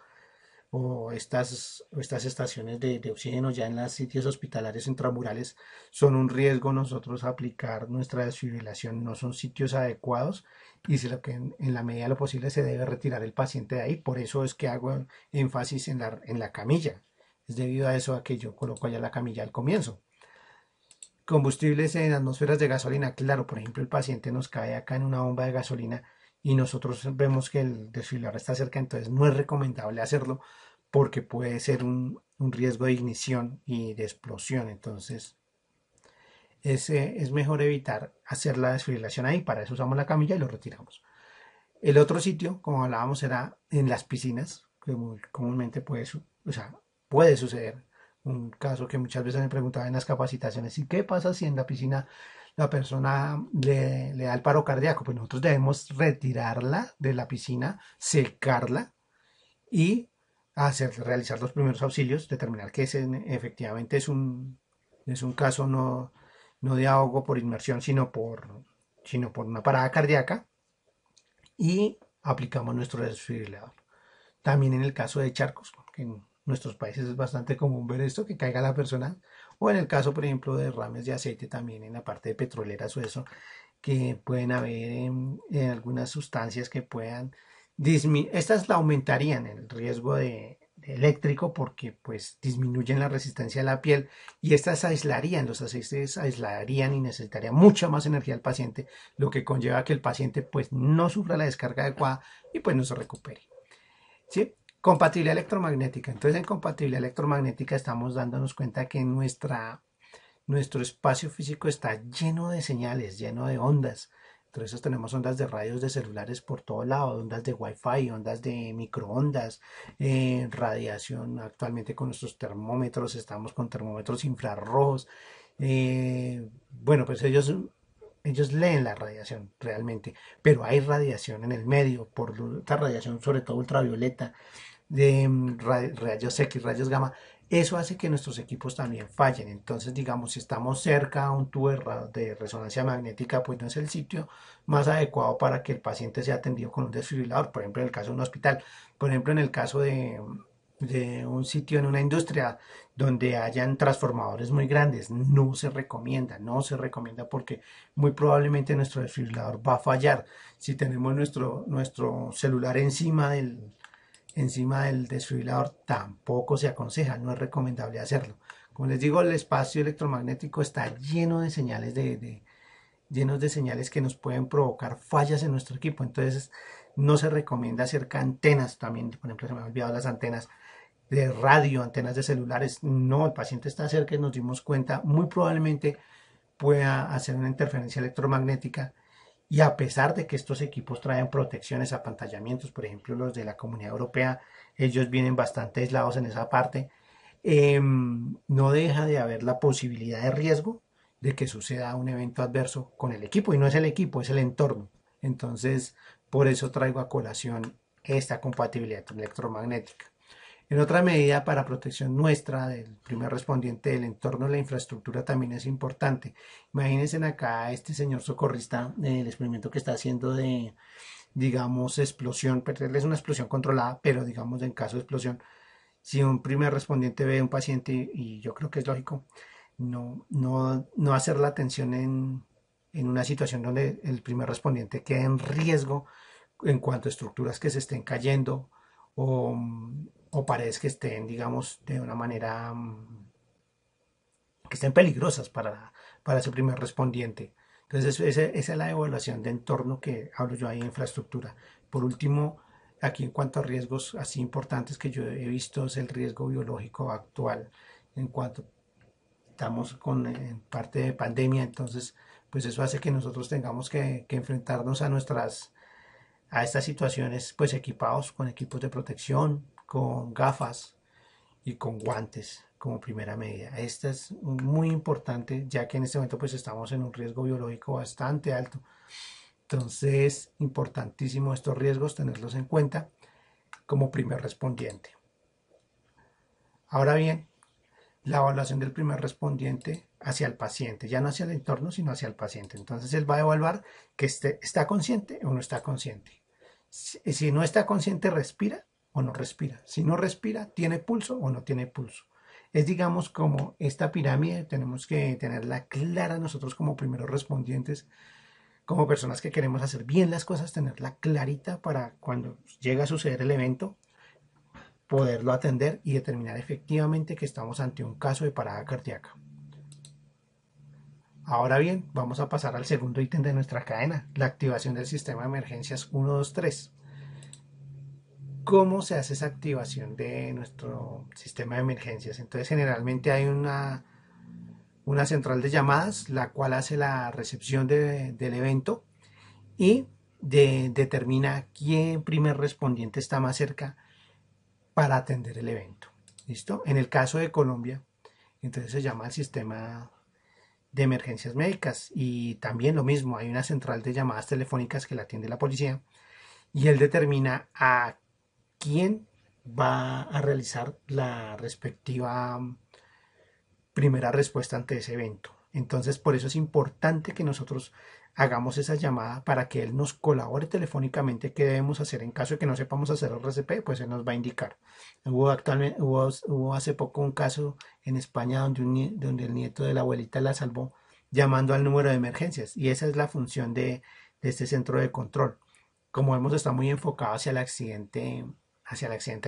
o estas estaciones de oxígeno ya en los sitios hospitalarios intramurales son un riesgo nosotros aplicar nuestra desfibrilación. No son sitios adecuados y en la medida de lo posible se debe retirar el paciente de ahí. Por eso es que hago énfasis en la camilla. Es debido a eso a que yo coloco allá la camilla al comienzo. Combustibles en atmósferas de gasolina. Claro, por ejemplo, el paciente nos cae acá en una bomba de gasolina y nosotros vemos que el desfibrilador está cerca, entonces no es recomendable hacerlo porque puede ser un riesgo de ignición y de explosión. Entonces es mejor evitar hacer la desfibrilación ahí. Para eso usamos la camilla y lo retiramos. El otro sitio, como hablábamos, era en las piscinas, que muy comúnmente puede suceder. Un caso que muchas veces me preguntaba en las capacitaciones: ¿y qué pasa si en la piscina la persona le da el paro cardíaco? Pues nosotros debemos retirarla de la piscina, secarla y realizar los primeros auxilios, determinar que efectivamente es un caso no de ahogo por inmersión, sino por una parada cardíaca, y aplicamos nuestro desfibrilador. También en el caso de charcos, que en nuestros países es bastante común ver esto, que caiga la persona, o en el caso, por ejemplo, de derrames de aceite también en la parte de petroleras o eso, que pueden haber en algunas sustancias que puedan disminuir. Estas la aumentarían el riesgo de eléctrico porque pues disminuyen la resistencia de la piel, y estas aislarían, los aceites aislarían y necesitaría mucha más energía al paciente, lo que conlleva que el paciente pues no sufra la descarga adecuada y pues no se recupere. ¿Sí? Compatibilidad electromagnética. Entonces, en compatibilidad electromagnética estamos dándonos cuenta que nuestro espacio físico está lleno de señales, lleno de ondas. Entonces tenemos ondas de radios de celulares por todo lado, ondas de wifi, ondas de microondas, radiación. Actualmente con nuestros termómetros estamos con termómetros infrarrojos. Bueno, pues ellos leen la radiación realmente, pero hay radiación en el medio, por esta radiación sobre todo ultravioleta, de rayos X, rayos gamma, Eso hace que nuestros equipos también fallen. Entonces, digamos, si estamos cerca a un tubo de resonancia magnética, pues no es el sitio más adecuado para que el paciente sea atendido con un desfibrilador. Por ejemplo, en el caso de un hospital. Por ejemplo, en el caso de un sitio en una industria donde hayan transformadores muy grandes, no se recomienda porque muy probablemente nuestro desfibrilador va a fallar. Si tenemos nuestro celular encima del desfibrilador, tampoco se aconseja, no es recomendable hacerlo. Como les digo, el espacio electromagnético está lleno de señales llenos de señales que nos pueden provocar fallas en nuestro equipo. Entonces, no se recomienda cerca antenas también. Por ejemplo, se me han olvidado las antenas de radio, antenas de celulares. No, el paciente está cerca y nos dimos cuenta, muy probablemente pueda hacer una interferencia electromagnética. Y a pesar de que estos equipos traen protecciones, apantallamientos, por ejemplo los de la Comunidad Europea, ellos vienen bastante aislados en esa parte, no deja de haber la posibilidad de riesgo de que suceda un evento adverso con el equipo. Y no es el equipo, es el entorno. Entonces, por eso traigo a colación esta compatibilidad electromagnética. En otra medida, para protección nuestra, del primer respondiente del entorno, la infraestructura también es importante. Imagínense acá este señor socorrista, el experimento que está haciendo de, digamos, explosión, pero es una explosión controlada, pero digamos en caso de explosión, si un primer respondiente ve a un paciente, y yo creo que es lógico, no hacer la atención en una situación donde el primer respondiente quede en riesgo en cuanto a estructuras que se estén cayendo o, o paredes que estén, digamos, de una manera que estén peligrosas para ese primer respondiente. Entonces, esa es la evaluación de entorno que hablo yo ahí en infraestructura. Por último, aquí en cuanto a riesgos así importantes que yo he visto es el riesgo biológico actual en cuanto estamos en parte de pandemia, entonces pues eso hace que nosotros tengamos que enfrentarnos a estas situaciones pues equipados con equipos de protección, con gafas y con guantes como primera medida. Esta es muy importante ya que en este momento pues estamos en un riesgo biológico bastante alto. Entonces, importantísimo estos riesgos tenerlos en cuenta como primer respondiente. Ahora bien, la evaluación del primer respondiente hacia el paciente, ya no hacia el entorno, sino hacia el paciente. Entonces él va a evaluar que está consciente o no está consciente. Si no está consciente, respira o no respira. Si no respira, tiene pulso o no tiene pulso. Es digamos como esta pirámide, tenemos que tenerla clara nosotros como primeros respondientes, como personas que queremos hacer bien las cosas, tenerla clarita para cuando llega a suceder el evento, poderlo atender y determinar efectivamente que estamos ante un caso de parada cardíaca. Ahora bien, vamos a pasar al segundo ítem de nuestra cadena, la activación del sistema de emergencias 123. ¿Cómo se hace esa activación de nuestro sistema de emergencias? Entonces, generalmente hay una central de llamadas, la cual hace la recepción del evento y determina quién primer respondiente está más cerca para atender el evento. ¿Listo? En el caso de Colombia, entonces se llama el sistema de emergencias médicas y también lo mismo, hay una central de llamadas telefónicas que la atiende la policía y él determina a quién va a realizar la respectiva primera respuesta ante ese evento. Entonces, por eso es importante que nosotros hagamos esa llamada para que él nos colabore telefónicamente qué debemos hacer en caso de que no sepamos hacer RCP, pues él nos va a indicar. Hubo hace poco un caso en España donde el nieto de la abuelita la salvó llamando al número de emergencias y esa es la función de este centro de control. Como vemos, está muy enfocado hacia el accidente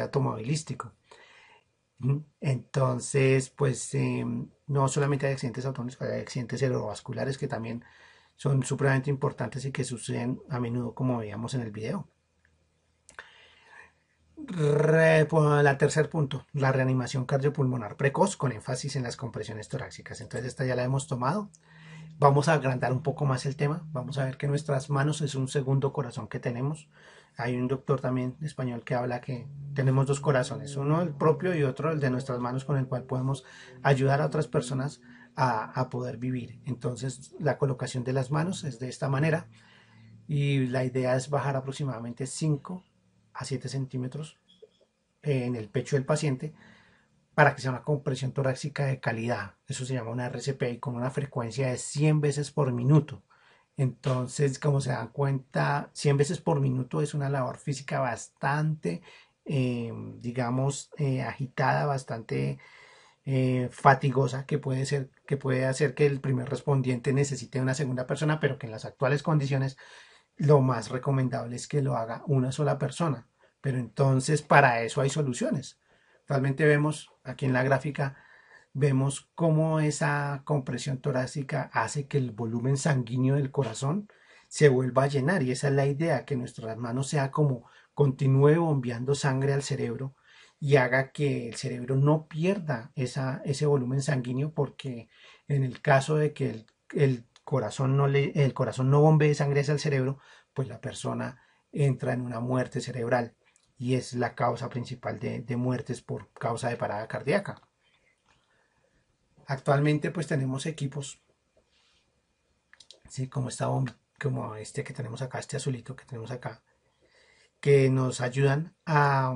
automovilístico. Entonces, pues no solamente hay accidentes autónomos, hay accidentes cerebrovasculares que también son supremamente importantes y que suceden a menudo como veíamos en el video. El tercer punto, la reanimación cardiopulmonar precoz con énfasis en las compresiones torácicas. Entonces esta ya la hemos tomado. Vamos a agrandar un poco más el tema. Vamos a ver que nuestras manos es un segundo corazón que tenemos. Hay un doctor también español que habla que tenemos dos corazones, uno el propio y otro el de nuestras manos con el cual podemos ayudar a otras personas a poder vivir. Entonces la colocación de las manos es de esta manera y la idea es bajar aproximadamente 5 a 7 centímetros en el pecho del paciente para que sea una compresión torácica de calidad. Eso se llama una RCP y con una frecuencia de 100 veces por minuto. Entonces, como se dan cuenta, 100 veces por minuto es una labor física bastante, digamos, agitada, bastante fatigosa, que puede hacer que el primer respondiente necesite una segunda persona, pero que en las actuales condiciones lo más recomendable es que lo haga una sola persona. Pero entonces para eso hay soluciones. Realmente vemos aquí en la gráfica, vemos cómo esa compresión torácica hace que el volumen sanguíneo del corazón se vuelva a llenar y esa es la idea, que nuestras manos sea como continúe bombeando sangre al cerebro y haga que el cerebro no pierda ese volumen sanguíneo porque en el caso de que el corazón no bombee sangre hacia el cerebro, pues la persona entra en una muerte cerebral y es la causa principal de muertes por causa de parada cardíaca. Actualmente pues tenemos equipos, ¿sí? Como este que tenemos acá, este azulito que tenemos acá, que nos ayudan a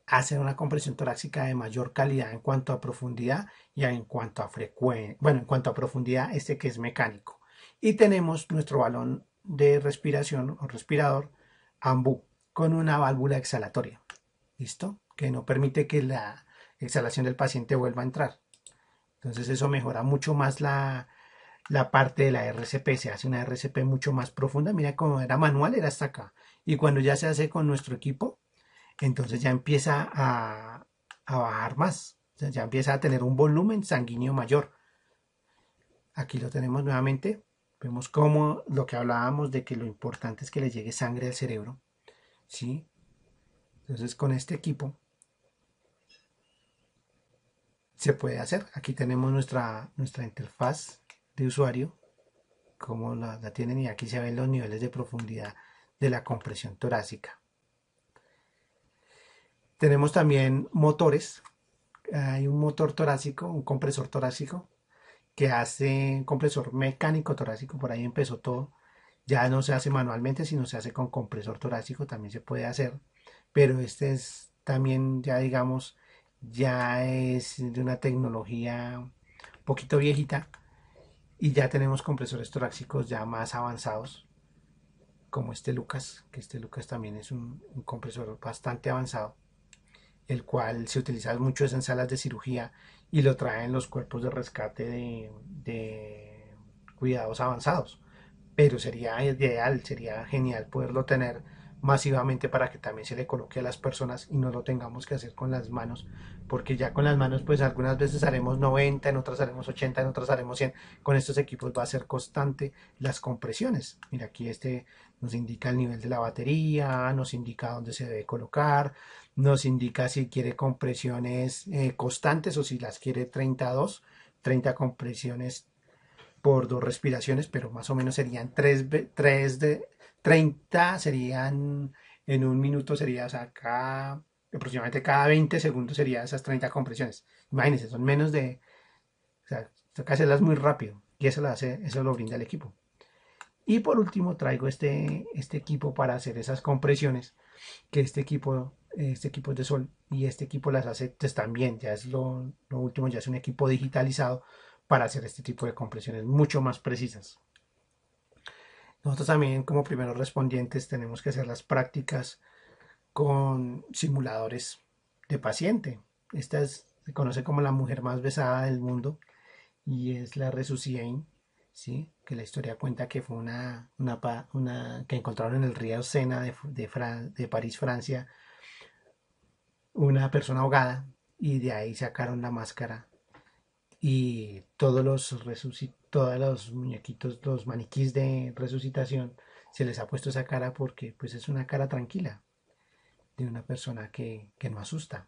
hacer una compresión torácica de mayor calidad en cuanto a profundidad y en cuanto a frecuencia, bueno, en cuanto a profundidad, este que es mecánico. Y tenemos nuestro balón de respiración o respirador AMBU con una válvula exhalatoria, ¿listo? Que no permite que la exhalación del paciente vuelva a entrar. Entonces eso mejora mucho más la parte de la RCP, se hace una RCP mucho más profunda. Mira, como era manual, era hasta acá. Y cuando ya se hace con nuestro equipo, entonces ya empieza a bajar más. O sea, ya empieza a tener un volumen sanguíneo mayor. Aquí lo tenemos nuevamente. Vemos cómo lo que hablábamos de que lo importante es que le llegue sangre al cerebro. ¿Sí? Entonces con este equipo se puede hacer. Aquí tenemos nuestra interfaz de usuario, como la tienen, y aquí se ven los niveles de profundidad de la compresión torácica. Tenemos también motores. Hay un motor torácico, un compresor torácico, que hace un compresor mecánico torácico, por ahí empezó todo. Ya no se hace manualmente, sino se hace con compresor torácico, también se puede hacer. Pero este es también, ya digamos, ya es de una tecnología un poquito viejita y ya tenemos compresores torácicos ya más avanzados, como este Lucas, que este Lucas también es un compresor bastante avanzado, el cual se utiliza mucho en salas de cirugía y lo traen los cuerpos de rescate de cuidados avanzados. Pero sería ideal, sería genial poderlo tener masivamente para que también se le coloque a las personas y no lo tengamos que hacer con las manos, porque ya con las manos pues algunas veces haremos 90, en otras haremos 80, en otras haremos 100. Con estos equipos va a ser constante las compresiones. Mira, aquí este nos indica el nivel de la batería, nos indica dónde se debe colocar, nos indica si quiere compresiones constantes o si las quiere 32, 30 compresiones por dos respiraciones, pero más o menos serían 3 de 30, serían en un minuto, sería, o sea, aproximadamente cada 20 segundos serían esas 30 compresiones. Imagínense, son menos de, o sea, toca hacerlas muy rápido y eso lo brinda el equipo. Y por último traigo este equipo para hacer esas compresiones, que este equipo es de Sol y este equipo las hace pues, también, ya es lo último, ya es un equipo digitalizado para hacer este tipo de compresiones mucho más precisas. Nosotros también como primeros respondientes tenemos que hacer las prácticas con simuladores de paciente. Se conoce como la mujer más besada del mundo y es la Resuscien, ¿sí? Que la historia cuenta que fue una que encontraron en el río Sena de París, Francia, una persona ahogada y de ahí sacaron la máscara y todos los muñequitos, los maniquís de resucitación, se les ha puesto esa cara porque pues es una cara tranquila de una persona que no asusta.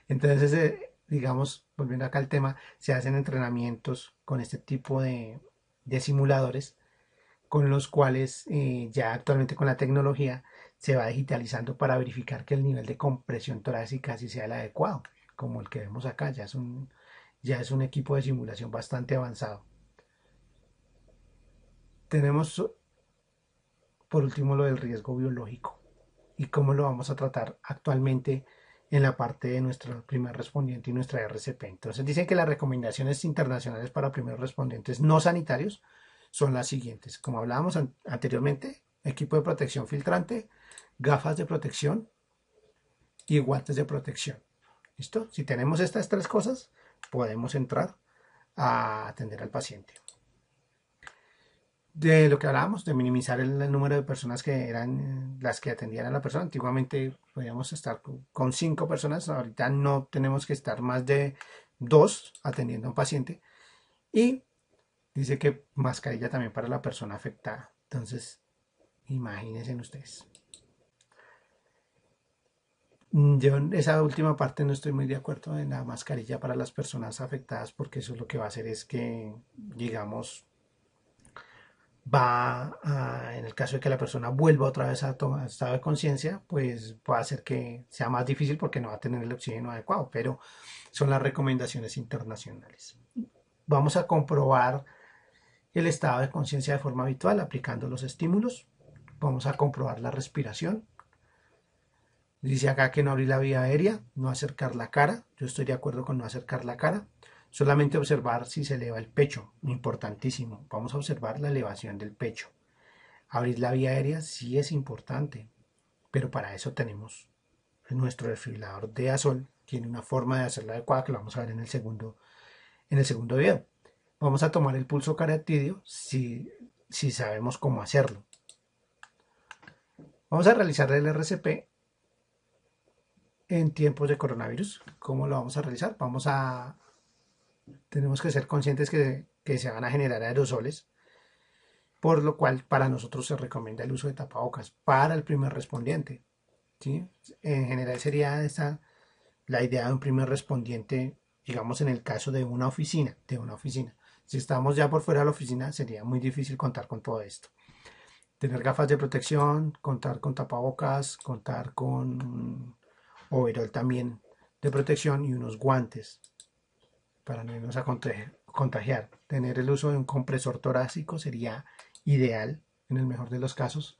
Entonces, digamos, volviendo acá al tema, se hacen entrenamientos con este tipo de simuladores con los cuales ya actualmente con la tecnología se va digitalizando para verificar que el nivel de compresión torácica sí sea el adecuado, como el que vemos acá, ya es un equipo de simulación bastante avanzado. Tenemos por último lo del riesgo biológico y cómo lo vamos a tratar actualmente en la parte de nuestro primer respondiente y nuestra RCP. Entonces dicen que las recomendaciones internacionales para primeros respondientes no sanitarios son las siguientes. Como hablábamos anteriormente, equipo de protección filtrante, gafas de protección y guantes de protección. ¿Listo? Si tenemos estas tres cosas, podemos entrar a atender al paciente. De lo que hablábamos, de minimizar el número de personas que eran las que atendían a la persona. Antiguamente podíamos estar con 5 personas, ahorita no tenemos que estar más de 2 atendiendo a un paciente. Y dice que mascarilla también para la persona afectada. Entonces, imagínense ustedes. Yo en esa última parte no estoy muy de acuerdo en la mascarilla para las personas afectadas, porque eso lo que va a hacer es que, digamos, en el caso de que la persona vuelva otra vez a tomar estado de conciencia, pues puede hacer que sea más difícil porque no va a tener el oxígeno adecuado, pero son las recomendaciones internacionales. Vamos a comprobar el estado de conciencia de forma habitual aplicando los estímulos. Vamos a comprobar la respiración. Dice acá que no abrir la vía aérea, no acercar la cara. Yo estoy de acuerdo con no acercar la cara. Solamente observar si se eleva el pecho, importantísimo. Vamos a observar la elevación del pecho. Abrir la vía aérea sí es importante, pero para eso tenemos nuestro desfibrilador de Azol. Tiene una forma de hacerlo adecuada que lo vamos a ver en el segundo video. Vamos a tomar el pulso carotídeo si sabemos cómo hacerlo. Vamos a realizar el RCP en tiempos de coronavirus. ¿Cómo lo vamos a realizar? Tenemos que ser conscientes que se van a generar aerosoles, por lo cual para nosotros se recomienda el uso de tapabocas para el primer respondiente, ¿sí? En general sería esa la idea de un primer respondiente, digamos en el caso de una oficina. Si estamos ya por fuera de la oficina sería muy difícil contar con todo esto. Tener gafas de protección, contar con tapabocas, contar con overol también de protección y unos guantes para no irnos a contagiar. Tener el uso de un compresor torácico sería ideal en el mejor de los casos.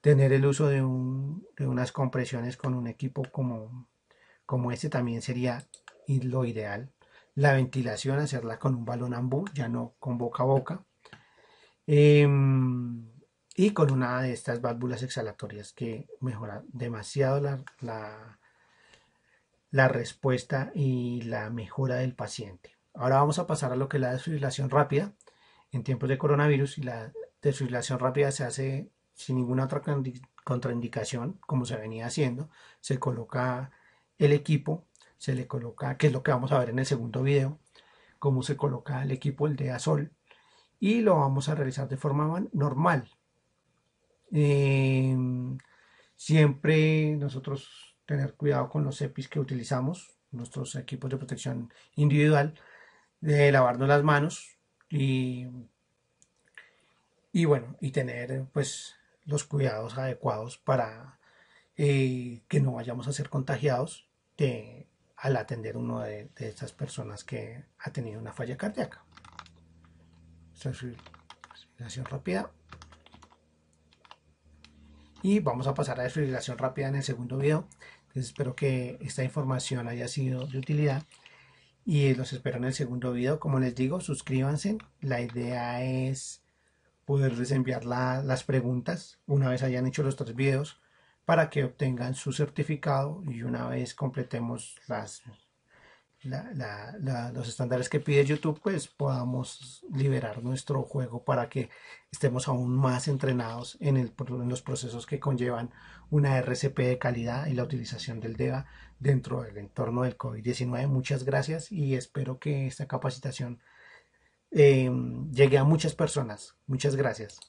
Tener el uso de unas compresiones con un equipo como este también sería lo ideal. La ventilación, hacerla con un balón ambú, ya no con boca a boca. Y con una de estas válvulas exhalatorias que mejora demasiado la respuesta y la mejora del paciente. Ahora vamos a pasar a lo que es la desfibrilación rápida en tiempos de coronavirus, y la desfibrilación rápida se hace sin ninguna otra contraindicación, como se venía haciendo. Se coloca el equipo, se le coloca, que es lo que vamos a ver en el segundo video, cómo se coloca el equipo, el de Azol, y lo vamos a realizar de forma normal. Siempre nosotros tener cuidado con los EPIs que utilizamos, nuestros equipos de protección individual, de lavarnos las manos y bueno, y tener pues los cuidados adecuados para que no vayamos a ser contagiados al atender uno de estas personas que ha tenido una falla cardíaca. Respiración rápida. Y vamos a pasar a desfibrilación rápida en el segundo video. Entonces espero que esta información haya sido de utilidad y los espero en el segundo video. Como les digo, suscríbanse. La idea es poderles enviar las preguntas una vez hayan hecho los 3 videos para que obtengan su certificado, y una vez completemos los estándares que pide YouTube, pues podamos liberar nuestro juego para que estemos aún más entrenados en los procesos que conllevan una RCP de calidad y la utilización del DEVA dentro del entorno del COVID-19. Muchas gracias y espero que esta capacitación llegue a muchas personas. Muchas gracias.